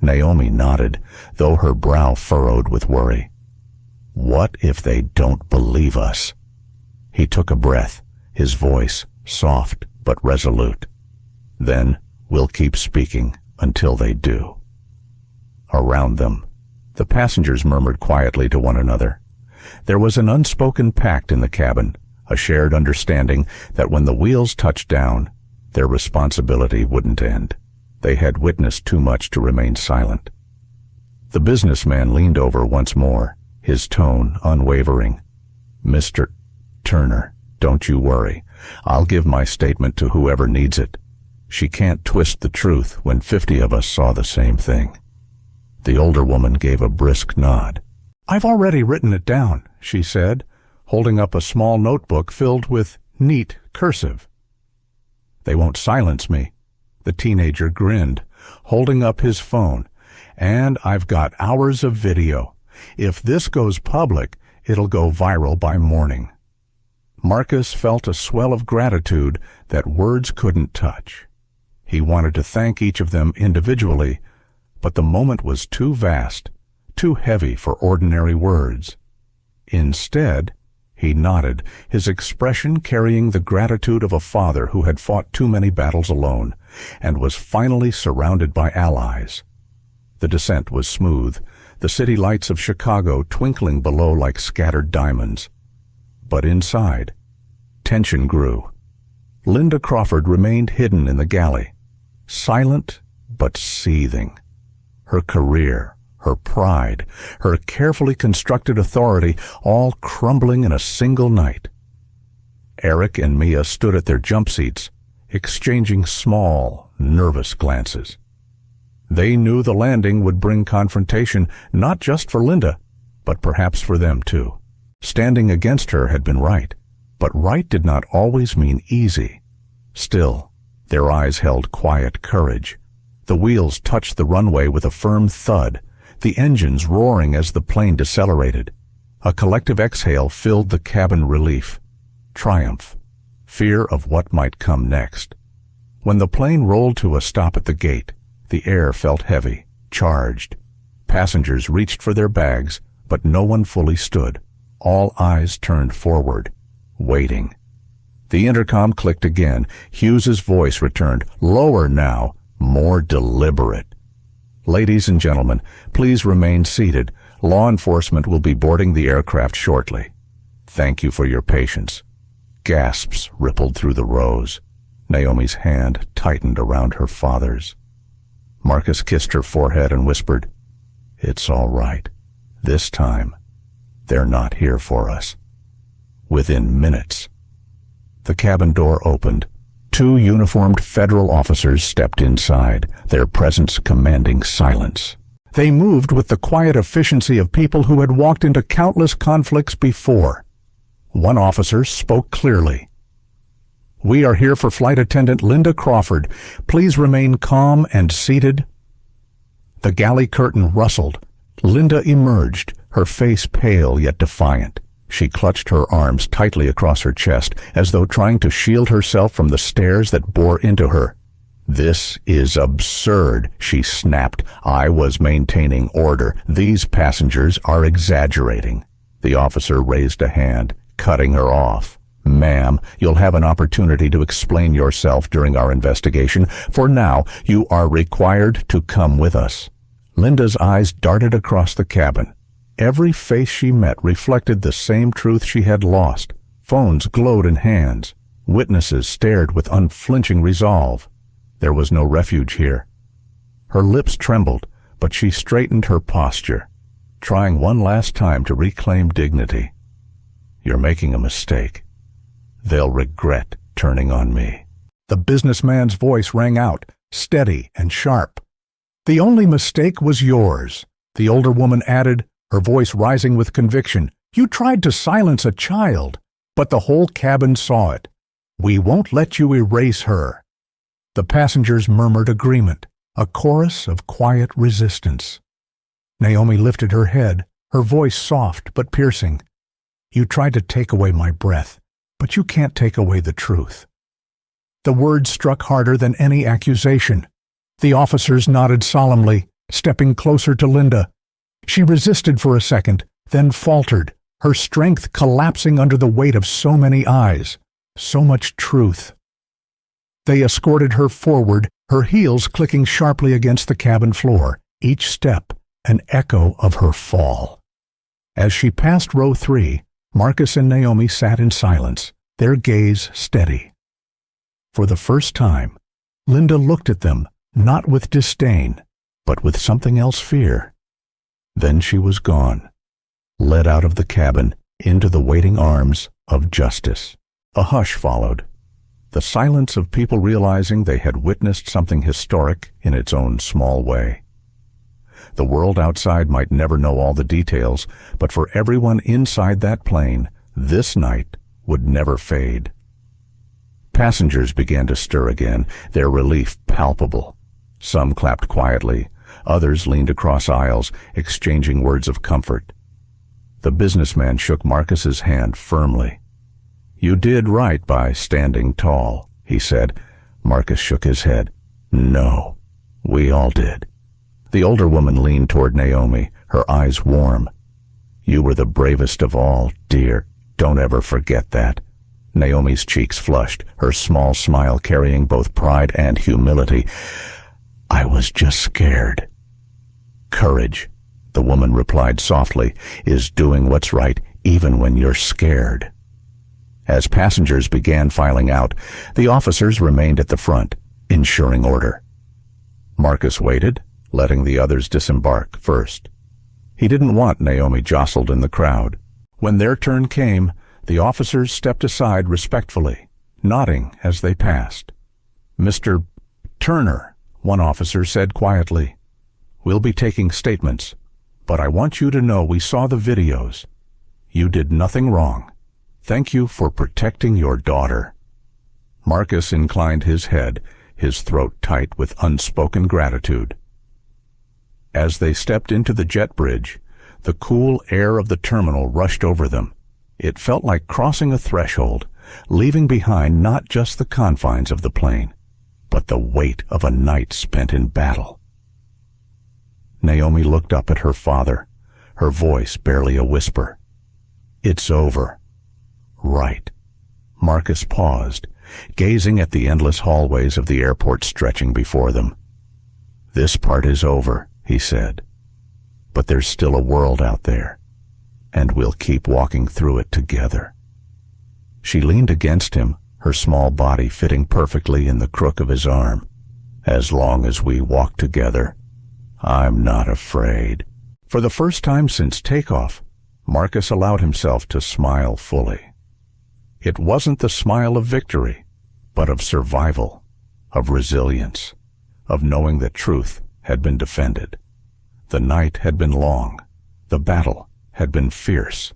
Naomi nodded, though her brow furrowed with worry. "What if they don't believe us?" He took a breath, his voice soft but resolute. "Then we'll keep speaking until they do." Around them, the passengers murmured quietly to one another. There was an unspoken pact in the cabin, a shared understanding that when the wheels touched down, their responsibility wouldn't end. They had witnessed too much to remain silent. The businessman leaned over once more, his tone unwavering. "Mr. Turner, don't you worry. I'll give my statement to whoever needs it. She can't twist the truth when 50 of us saw the same thing." The older woman gave a brisk nod. "I've already written it down," she said, holding up a small notebook filled with neat cursive. "They won't silence me." The teenager grinned, holding up his phone. "And I've got hours of video. If this goes public, it'll go viral by morning." Marcus felt a swell of gratitude that words couldn't touch. He wanted to thank each of them individually, but the moment was too vast, too heavy for ordinary words. Instead, he nodded, his expression carrying the gratitude of a father who had fought too many battles alone and was finally surrounded by allies. The descent was smooth, the city lights of Chicago twinkling below like scattered diamonds. But inside, tension grew. Linda Crawford remained hidden in the galley, silent but seething. Her career, her pride, her carefully constructed authority, all crumbling in a single night. Eric and Mia stood at their jump seats, exchanging small, nervous glances. They knew the landing would bring confrontation, not just for Linda, but perhaps for them too. Standing against her had been right, but right did not always mean easy. Still, their eyes held quiet courage. The wheels touched the runway with a firm thud, the engines roaring as the plane decelerated. A collective exhale filled the cabin relief. Triumph. Fear of what might come next. When the plane rolled to a stop at the gate, the air felt heavy, charged. Passengers reached for their bags, but no one fully stood. All eyes turned forward, waiting. The intercom clicked again. Hughes's voice returned, lower now, more deliberate. "Ladies and gentlemen, please remain seated. Law enforcement will be boarding the aircraft shortly. Thank you for your patience." Gasps rippled through the rows. Naomi's hand tightened around her father's. Marcus kissed her forehead and whispered, "It's all right. This time, they're not here for us." Within minutes, the cabin door opened. 2 uniformed federal officers stepped inside, their presence commanding silence. They moved with the quiet efficiency of people who had walked into countless conflicts before. One officer spoke clearly. "We are here for Flight Attendant Linda Crawford. Please remain calm and seated." The galley curtain rustled. Linda emerged, her face pale yet defiant. She clutched her arms tightly across her chest, as though trying to shield herself from the stares that bore into her. "This is absurd," she snapped. "I was maintaining order. These passengers are exaggerating." The officer raised a hand, cutting her off. "Ma'am, you'll have an opportunity to explain yourself during our investigation. For now, you are required to come with us." Linda's eyes darted across the cabin. Every face she met reflected the same truth she had lost. Phones glowed in hands. Witnesses stared with unflinching resolve. There was no refuge here. Her lips trembled, but she straightened her posture. trying one last time to reclaim dignity. You're making a mistake. They'll regret turning on me. The businessman's voice rang out, steady and sharp. The only mistake was yours, the older woman added, her voice rising with conviction. You tried to silence a child, but the whole cabin saw it. We won't let you erase her. The passengers murmured agreement, a chorus of quiet resistance. Naomi lifted her head, her voice soft but piercing. You tried to take away my breath, but you can't take away the truth. The words struck harder than any accusation. The officers nodded solemnly, stepping closer to Linda. She resisted for a second, then faltered, her strength collapsing under the weight of so many eyes, so much truth. They escorted her forward, her heels clicking sharply against the cabin floor, each step an echo of her fall. As she passed row 3, Marcus and Naomi sat in silence, their gaze steady. For the first time, Linda looked at them, not with disdain, but with something else, fear. Then she was gone, led out of the cabin into the waiting arms of justice. A hush followed, the silence of people realizing they had witnessed something historic in its own small way. The world outside might never know all the details, but for everyone inside that plane, this night would never fade. Passengers began to stir again, their relief palpable. Some clapped quietly, others leaned across aisles, exchanging words of comfort. The businessman shook Marcus's hand firmly. You did right by standing tall, he said. Marcus shook his head. No, we all did. The older woman leaned toward Naomi, her eyes warm. You were the bravest of all, dear. Don't ever forget that. Naomi's cheeks flushed, her small smile carrying both pride and humility. I was just scared. Courage, the woman replied softly, is doing what's right even when you're scared. As passengers began filing out, the officers remained at the front, ensuring order. Marcus waited, letting the others disembark first. He didn't want Naomi jostled in the crowd. When their turn came, the officers stepped aside respectfully, nodding as they passed. Mr. Turner, one officer said quietly, we'll be taking statements, but I want you to know we saw the videos. You did nothing wrong. Thank you for protecting your daughter. Marcus inclined his head, his throat tight with unspoken gratitude. As they stepped into the jet bridge, the cool air of the terminal rushed over them. It felt like crossing a threshold, leaving behind not just the confines of the plane, but the weight of a night spent in battle. Naomi looked up at her father, her voice barely a whisper. It's over. Right. Marcus paused, gazing at the endless hallways of the airport stretching before them. This part is over, he said. But there's still a world out there, and we'll keep walking through it together. She leaned against him, her small body fitting perfectly in the crook of his arm. As long as we walk together, I'm not afraid. For the first time since takeoff, Marcus allowed himself to smile fully. It wasn't the smile of victory, but of survival, of resilience, of knowing that truth had been defended. The night had been long, the battle had been fierce.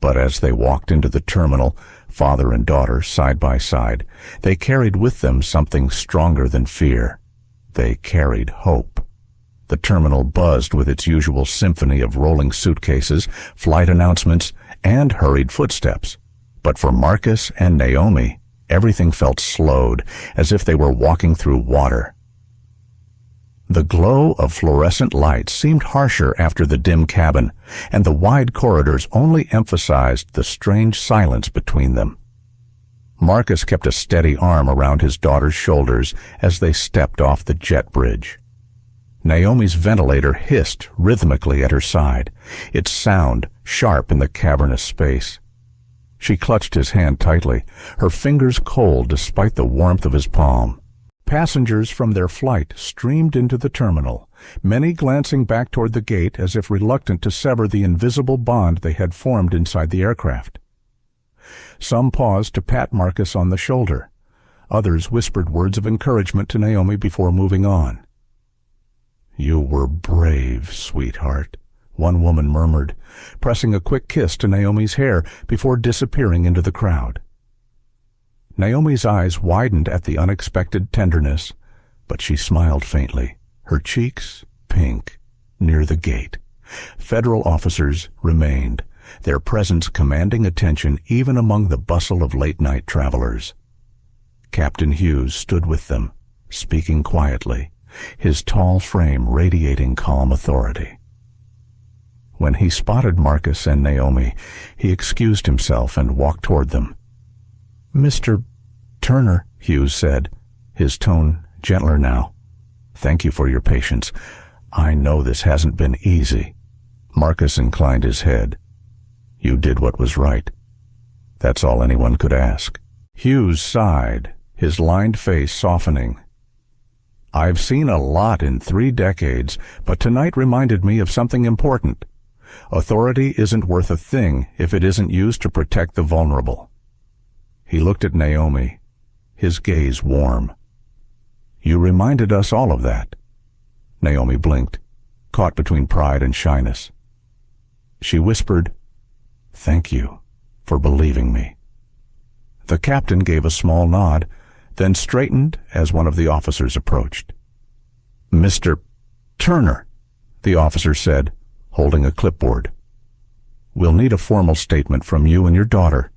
But as they walked into the terminal, father and daughter side by side, they carried with them something stronger than fear. They carried hope. The terminal buzzed with its usual symphony of rolling suitcases, flight announcements, and hurried footsteps. But for Marcus and Naomi, everything felt slowed, as if they were walking through water. The glow of fluorescent lights seemed harsher after the dim cabin, and the wide corridors only emphasized the strange silence between them. Marcus kept a steady arm around his daughter's shoulders as they stepped off the jet bridge. Naomi's ventilator hissed rhythmically at her side, its sound sharp in the cavernous space. She clutched his hand tightly, her fingers cold despite the warmth of his palm. Passengers from their flight streamed into the terminal, many glancing back toward the gate as if reluctant to sever the invisible bond they had formed inside the aircraft. Some paused to pat Marcus on the shoulder. Others whispered words of encouragement to Naomi before moving on. "You were brave, sweetheart," one woman murmured, pressing a quick kiss to Naomi's hair before disappearing into the crowd. Naomi's eyes widened at the unexpected tenderness, but she smiled faintly, her cheeks pink, near the gate. Federal officers remained, their presence commanding attention even among the bustle of late-night travelers. Captain Hughes stood with them, speaking quietly, his tall frame radiating calm authority. When he spotted Marcus and Naomi, he excused himself and walked toward them. "Mr. Turner," Hughes said, his tone gentler now. "Thank you for your patience. I know this hasn't been easy." Marcus inclined his head. "You did what was right. That's all anyone could ask." Hughes sighed, his lined face softening. "I've seen a lot in 3 decades, but tonight reminded me of something important. Authority isn't worth a thing if it isn't used to protect the vulnerable." He looked at Naomi, his gaze warm. "You reminded us all of that." Naomi blinked, caught between pride and shyness. She whispered, "Thank you for believing me." The captain gave a small nod, then straightened as one of the officers approached. "Mr. Turner," the officer said, holding a clipboard. "We'll need a formal statement from you and your daughter.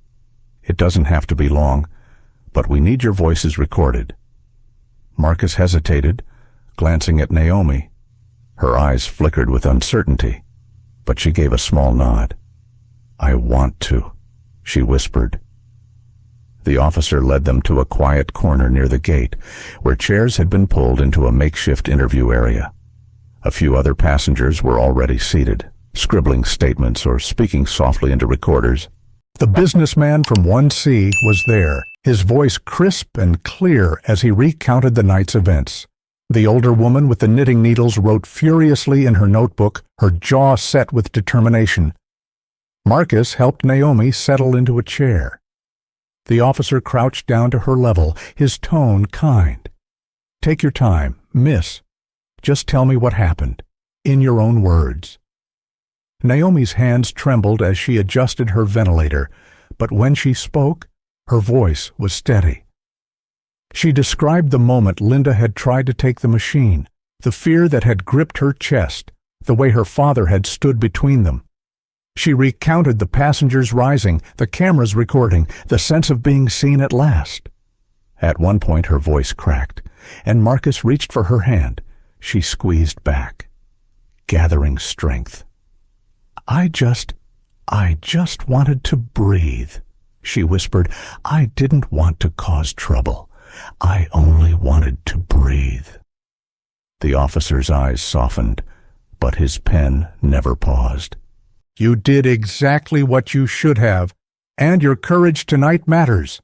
It doesn't have to be long, but we need your voices recorded." Marcus hesitated, glancing at Naomi. Her eyes flickered with uncertainty, but she gave a small nod. "I want to," she whispered. The officer led them to a quiet corner near the gate, where chairs had been pulled into a makeshift interview area. A few other passengers were already seated, scribbling statements or speaking softly into recorders. The businessman from 1C was there, his voice crisp and clear as he recounted the night's events. The older woman with the knitting needles wrote furiously in her notebook, her jaw set with determination. Marcus helped Naomi settle into a chair. The officer crouched down to her level, his tone kind. "Take your time, miss. Just tell me what happened, in your own words." Naomi's hands trembled as she adjusted her ventilator, but when she spoke, her voice was steady. She described the moment Linda had tried to take the machine, the fear that had gripped her chest, the way her father had stood between them. She recounted the passengers rising, the cameras recording, the sense of being seen at last. At one point her voice cracked, and Marcus reached for her hand. She squeezed back, gathering strength. I just wanted to breathe," she whispered. "I didn't want to cause trouble. I only wanted to breathe." The officer's eyes softened, but his pen never paused. "You did exactly what you should have, and your courage tonight matters."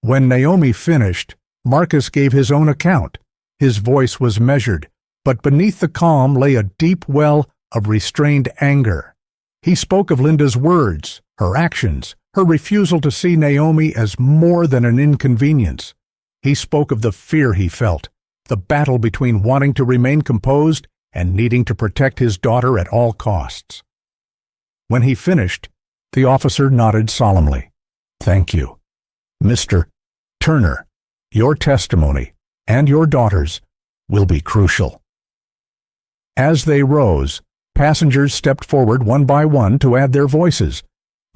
When Naomi finished, Marcus gave his own account. His voice was measured, but beneath the calm lay a deep well of restrained anger. He spoke of Linda's words, her actions, her refusal to see Naomi as more than an inconvenience. He spoke of the fear he felt, the battle between wanting to remain composed and needing to protect his daughter at all costs. When he finished, the officer nodded solemnly. "Thank you. Mr. Turner, your testimony, and your daughter's, will be crucial." As they rose, passengers stepped forward one by one to add their voices.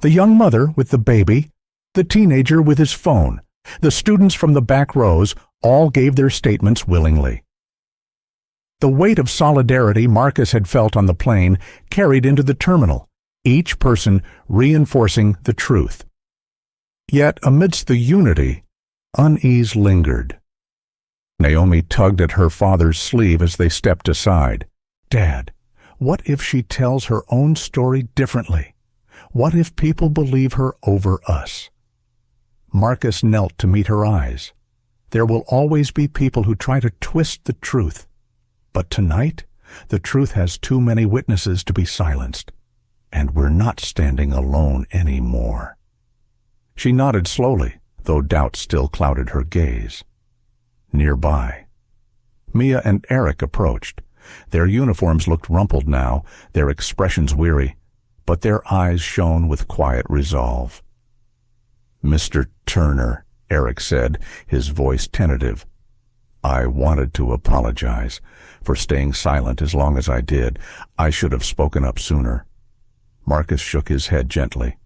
The young mother with the baby, the teenager with his phone, the students from the back rows all gave their statements willingly. The weight of solidarity Marcus had felt on the plane carried into the terminal, each person reinforcing the truth. Yet amidst the unity, unease lingered. Naomi tugged at her father's sleeve as they stepped aside. "Dad, what if she tells her own story differently? What if people believe her over us?" Marcus knelt to meet her eyes. There will always be people who try to twist the truth. But tonight, the truth has too many witnesses to be silenced, and we're not standing alone anymore." She nodded slowly, though doubt still clouded her gaze. Nearby, Mia and Eric approached. Their uniforms looked rumpled now, their expressions weary, but their eyes shone with quiet resolve. "Mr. Turner," Eric said, his voice tentative, "I wanted to apologize for staying silent as long as I did. I should have spoken up sooner." Marcus shook his head gently.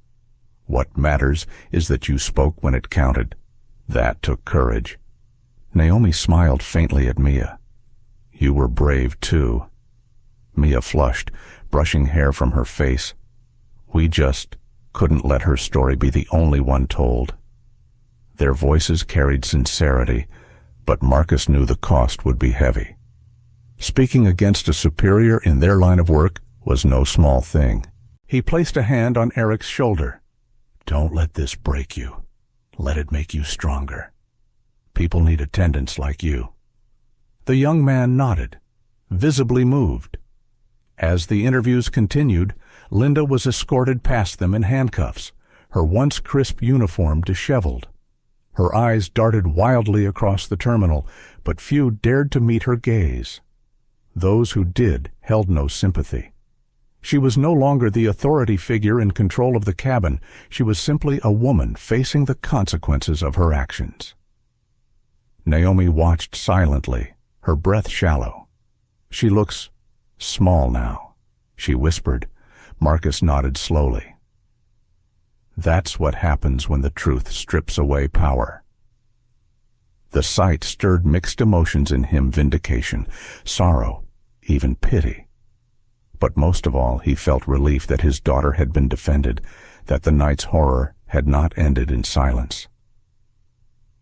"What matters is that you spoke when it counted. That took courage." Naomi smiled faintly at Mia. "You were brave, too." Mia flushed, brushing hair from her face. "We just couldn't let her story be the only one told." Their voices carried sincerity, but Marcus knew the cost would be heavy. Speaking against a superior in their line of work was no small thing. He placed a hand on Eric's shoulder. "Don't let this break you. Let it make you stronger. People need attendants like you." The young man nodded, visibly moved. As the interviews continued, Linda was escorted past them in handcuffs, her once crisp uniform disheveled. Her eyes darted wildly across the terminal, but few dared to meet her gaze. Those who did held no sympathy. She was no longer the authority figure in control of the cabin. She was simply a woman facing the consequences of her actions. Naomi watched silently, her breath shallow. "She looks small now," she whispered. Marcus nodded slowly. "That's what happens when the truth strips away power." The sight stirred mixed emotions in him: vindication, sorrow, even pity. But most of all, he felt relief that his daughter had been defended, that the night's horror had not ended in silence.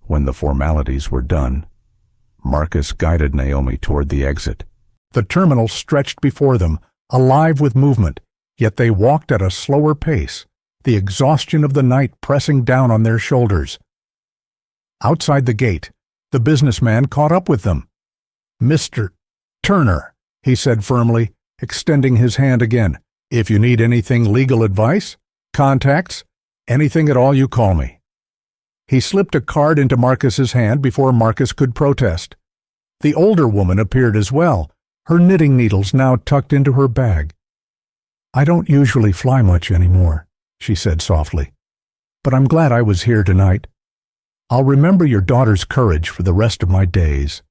When the formalities were done, Marcus guided Naomi toward the exit. The terminal stretched before them, alive with movement, yet they walked at a slower pace, the exhaustion of the night pressing down on their shoulders. Outside the gate, the businessman caught up with them. "Mr. Turner," he said firmly, extending his hand again. "If you need anything, legal advice, contacts, anything at all, you call me." He slipped a card into Marcus's hand before Marcus could protest. The older woman appeared as well, her knitting needles now tucked into her bag. "I don't usually fly much anymore," she said softly, "but I'm glad I was here tonight. I'll remember your daughter's courage for the rest of my days."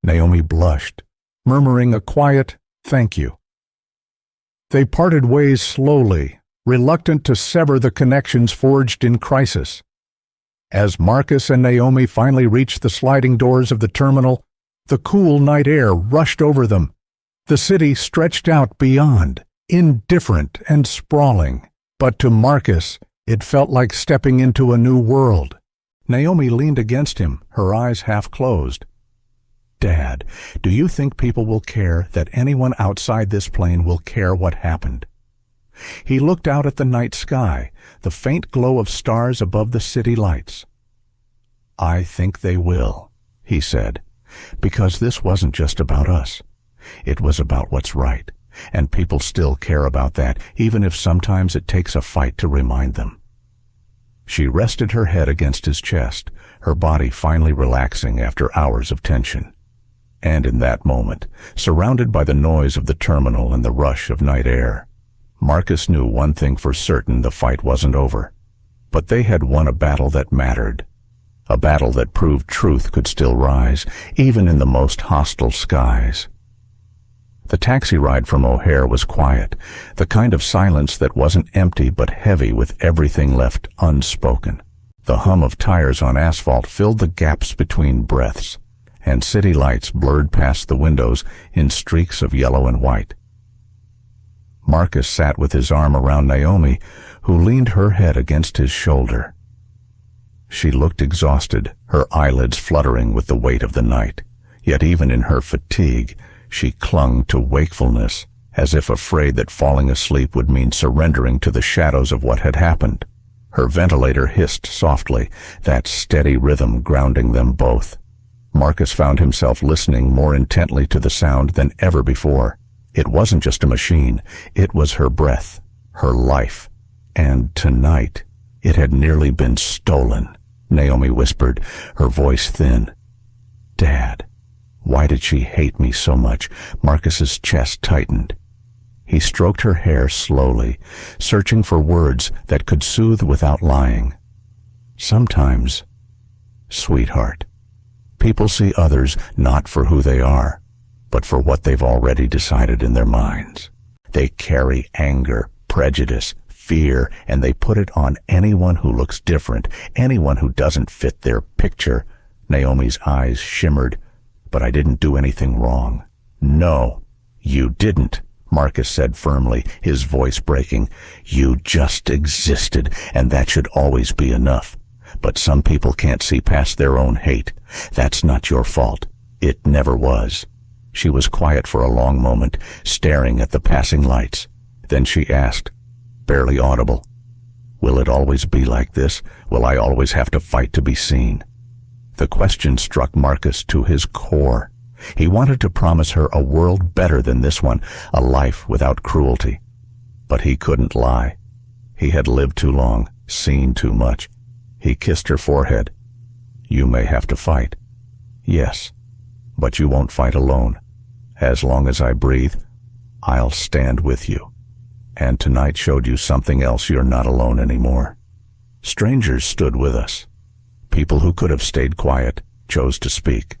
Naomi blushed, murmuring a quiet "thank you." They parted ways slowly, reluctant to sever the connections forged in crisis. As Marcus and Naomi finally reached the sliding doors of the terminal, the cool night air rushed over them. The city stretched out beyond, indifferent and sprawling. But to Marcus, it felt like stepping into a new world. Naomi leaned against him, her eyes half closed. "Dad, do you think people will care, that anyone outside this plane will care what happened?" He looked out at the night sky, the faint glow of stars above the city lights. "I think they will," he said, "because this wasn't just about us. It was about what's right, and people still care about that, even if sometimes it takes a fight to remind them." She rested her head against his chest, her body finally relaxing after hours of tension. And in that moment, surrounded by the noise of the terminal and the rush of night air, Marcus knew one thing for certain: the fight wasn't over. But they had won a battle that mattered, a battle that proved truth could still rise, even in the most hostile skies. The taxi ride from O'Hare was quiet, the kind of silence that wasn't empty but heavy with everything left unspoken. The hum of tires on asphalt filled the gaps between breaths, and city lights blurred past the windows in streaks of yellow and white. Marcus sat with his arm around Naomi, who leaned her head against his shoulder. She looked exhausted, her eyelids fluttering with the weight of the night. Yet even in her fatigue, she clung to wakefulness, as if afraid that falling asleep would mean surrendering to the shadows of what had happened. Her ventilator hissed softly, that steady rhythm grounding them both. Marcus found himself listening more intently to the sound than ever before. It wasn't just a machine. It was her breath, her life. And tonight, it had nearly been stolen, Naomi whispered, her voice thin. Dad, why did she hate me so much? Marcus's chest tightened. He stroked her hair slowly, searching for words that could soothe without lying. Sometimes, sweetheart, people see others not for who they are, but for what they've already decided in their minds. They carry anger, prejudice, fear, and they put it on anyone who looks different, anyone who doesn't fit their picture. Naomi's eyes shimmered. But I didn't do anything wrong. No, you didn't, Marcus said firmly, his voice breaking. You just existed, and that should always be enough. But some people can't see past their own hate. That's not your fault. It never was. She was quiet for a long moment, staring at the passing lights. Then she asked, barely audible, will it always be like this? Will I always have to fight to be seen? The question struck Marcus to his core. He wanted to promise her a world better than this one, a life without cruelty. But he couldn't lie. He had lived too long, seen too much. He kissed her forehead. You may have to fight. Yes, but you won't fight alone. As long as I breathe, I'll stand with you. And tonight showed you something else. You're not alone anymore. Strangers stood with us. People who could have stayed quiet chose to speak.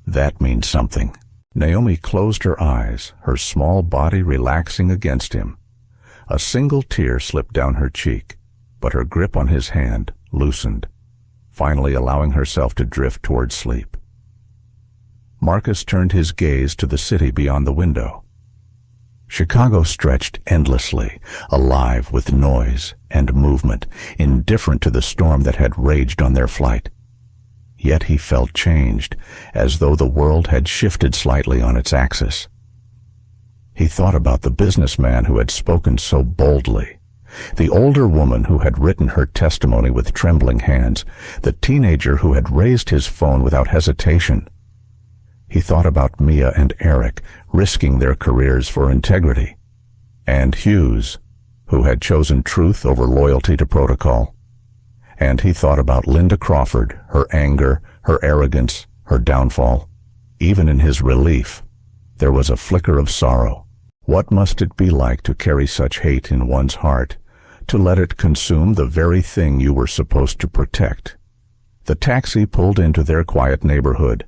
That means something. Naomi closed her eyes, her small body relaxing against him. A single tear slipped down her cheek, but her grip on his hand loosened, finally allowing herself to drift toward sleep. Marcus turned his gaze to the city beyond the window. Chicago stretched endlessly, alive with noise and movement, indifferent to the storm that had raged on their flight. Yet he felt changed, as though the world had shifted slightly on its axis. He thought about the businessman who had spoken so boldly, the older woman who had written her testimony with trembling hands, the teenager who had raised his phone without hesitation. He thought about Mia and Eric, risking their careers for integrity, and Hughes, who had chosen truth over loyalty to protocol. And he thought about Linda Crawford, her anger, her arrogance, her downfall. Even in his relief, there was a flicker of sorrow. What must it be like to carry such hate in one's heart, to let it consume the very thing you were supposed to protect? The taxi pulled into their quiet neighborhood.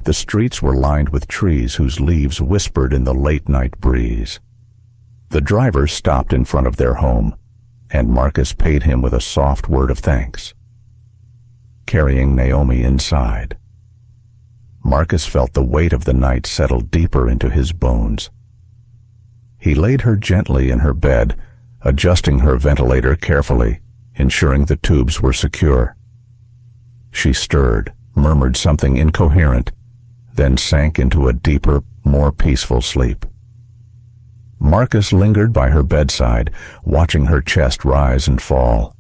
The streets were lined with trees whose leaves whispered in the late-night breeze. The driver stopped in front of their home, and Marcus paid him with a soft word of thanks. Carrying Naomi inside, Marcus felt the weight of the night settle deeper into his bones. He laid her gently in her bed, adjusting her ventilator carefully, ensuring the tubes were secure. She stirred, murmured something incoherent, then sank into a deeper, more peaceful sleep. Marcus lingered by her bedside, watching her chest rise and fall.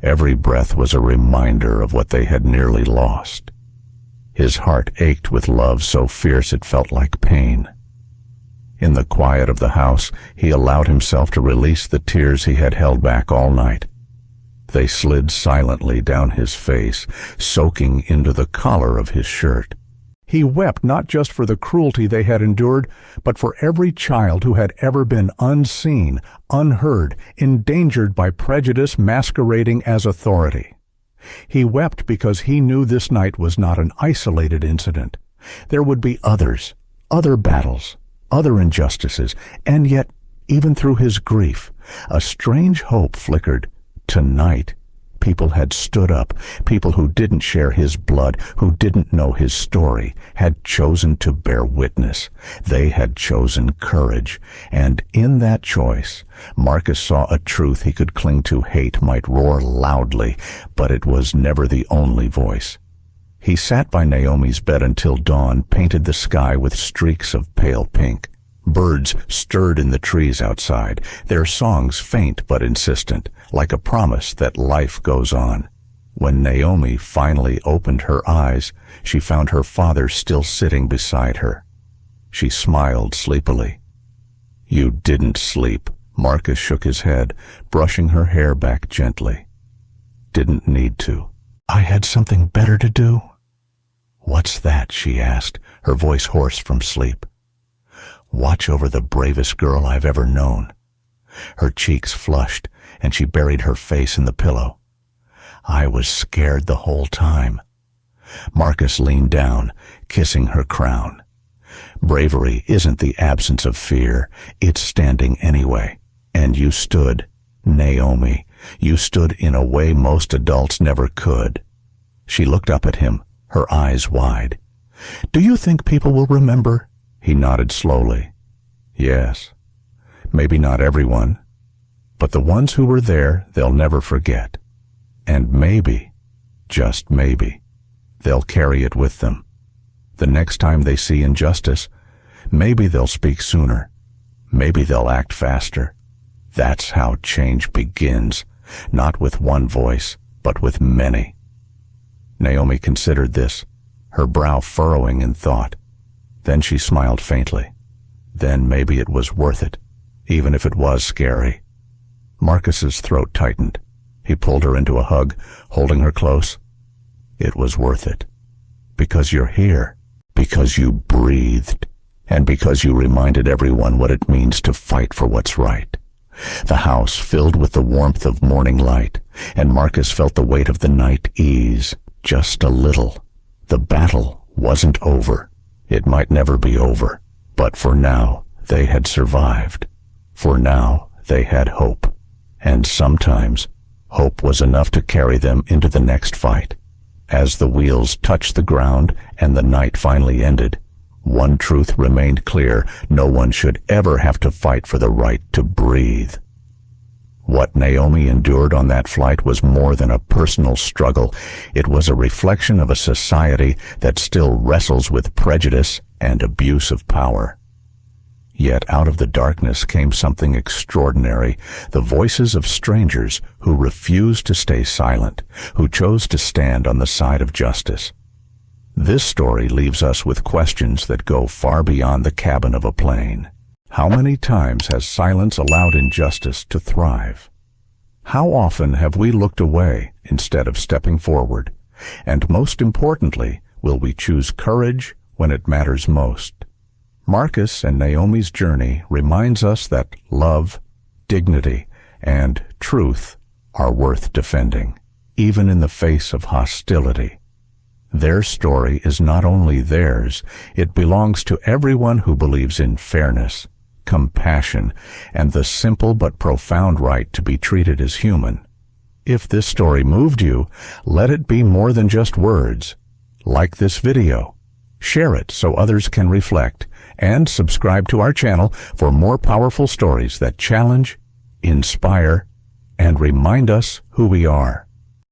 Every breath was a reminder of what they had nearly lost. His heart ached with love so fierce it felt like pain. In the quiet of the house, he allowed himself to release the tears he had held back all night. They slid silently down his face, soaking into the collar of his shirt. He wept not just for the cruelty they had endured, but for every child who had ever been unseen, unheard, endangered by prejudice masquerading as authority. He wept because he knew this night was not an isolated incident. There would be others, other battles, other injustices, and yet, even through his grief, a strange hope flickered. Tonight, people had stood up, people who didn't share his blood, who didn't know his story, had chosen to bear witness. They had chosen courage, and in that choice, Marcus saw a truth he could cling to. Hate might roar loudly, but it was never the only voice. He sat by Naomi's bed until dawn painted the sky with streaks of pale pink. Birds stirred in the trees outside, their songs faint but insistent, like a promise that life goes on. When Naomi finally opened her eyes, she found her father still sitting beside her. She smiled sleepily. "You didn't sleep." Marcus shook his head, brushing her hair back gently. "Didn't need to." "I had something better to do?" "What's that?" she asked, her voice hoarse from sleep. "Watch over the bravest girl I've ever known." Her cheeks flushed, and she buried her face in the pillow. "I was scared the whole time." Marcus leaned down, kissing her crown. "Bravery isn't the absence of fear, it's standing anyway. And you stood, Naomi. You stood in a way most adults never could." She looked up at him, her eyes wide. "Do you think people will remember?" He nodded slowly. "Yes. Maybe not everyone. But the ones who were there, they'll never forget. And maybe, just maybe, they'll carry it with them. The next time they see injustice, maybe they'll speak sooner. Maybe they'll act faster. That's how change begins, not with one voice, but with many." Naomi considered this, her brow furrowing in thought. Then she smiled faintly. Then maybe it was worth it, even if it was scary. Marcus's throat tightened. He pulled her into a hug, holding her close. "It was worth it. Because you're here. Because you breathed. And because you reminded everyone what it means to fight for what's right." The house filled with the warmth of morning light, and Marcus felt the weight of the night ease, just a little. The battle wasn't over. It might never be over. But for now, they had survived. For now, they had hope. And sometimes, hope was enough to carry them into the next fight. As the wheels touched the ground and the night finally ended, one truth remained clear: no one should ever have to fight for the right to breathe. What Naomi endured on that flight was more than a personal struggle. It was a reflection of a society that still wrestles with prejudice and abuse of power. Yet out of the darkness came something extraordinary: the voices of strangers who refused to stay silent, who chose to stand on the side of justice. This story leaves us with questions that go far beyond the cabin of a plane. How many times has silence allowed injustice to thrive? How often have we looked away instead of stepping forward? And most importantly, will we choose courage when it matters most? Marcus and Naomi's journey reminds us that love, dignity, and truth are worth defending, even in the face of hostility. Their story is not only theirs, it belongs to everyone who believes in fairness, compassion, and the simple but profound right to be treated as human. If this story moved you, let it be more than just words. Like this video, share it so others can reflect, and subscribe to our channel for more powerful stories that challenge, inspire, and remind us who we are.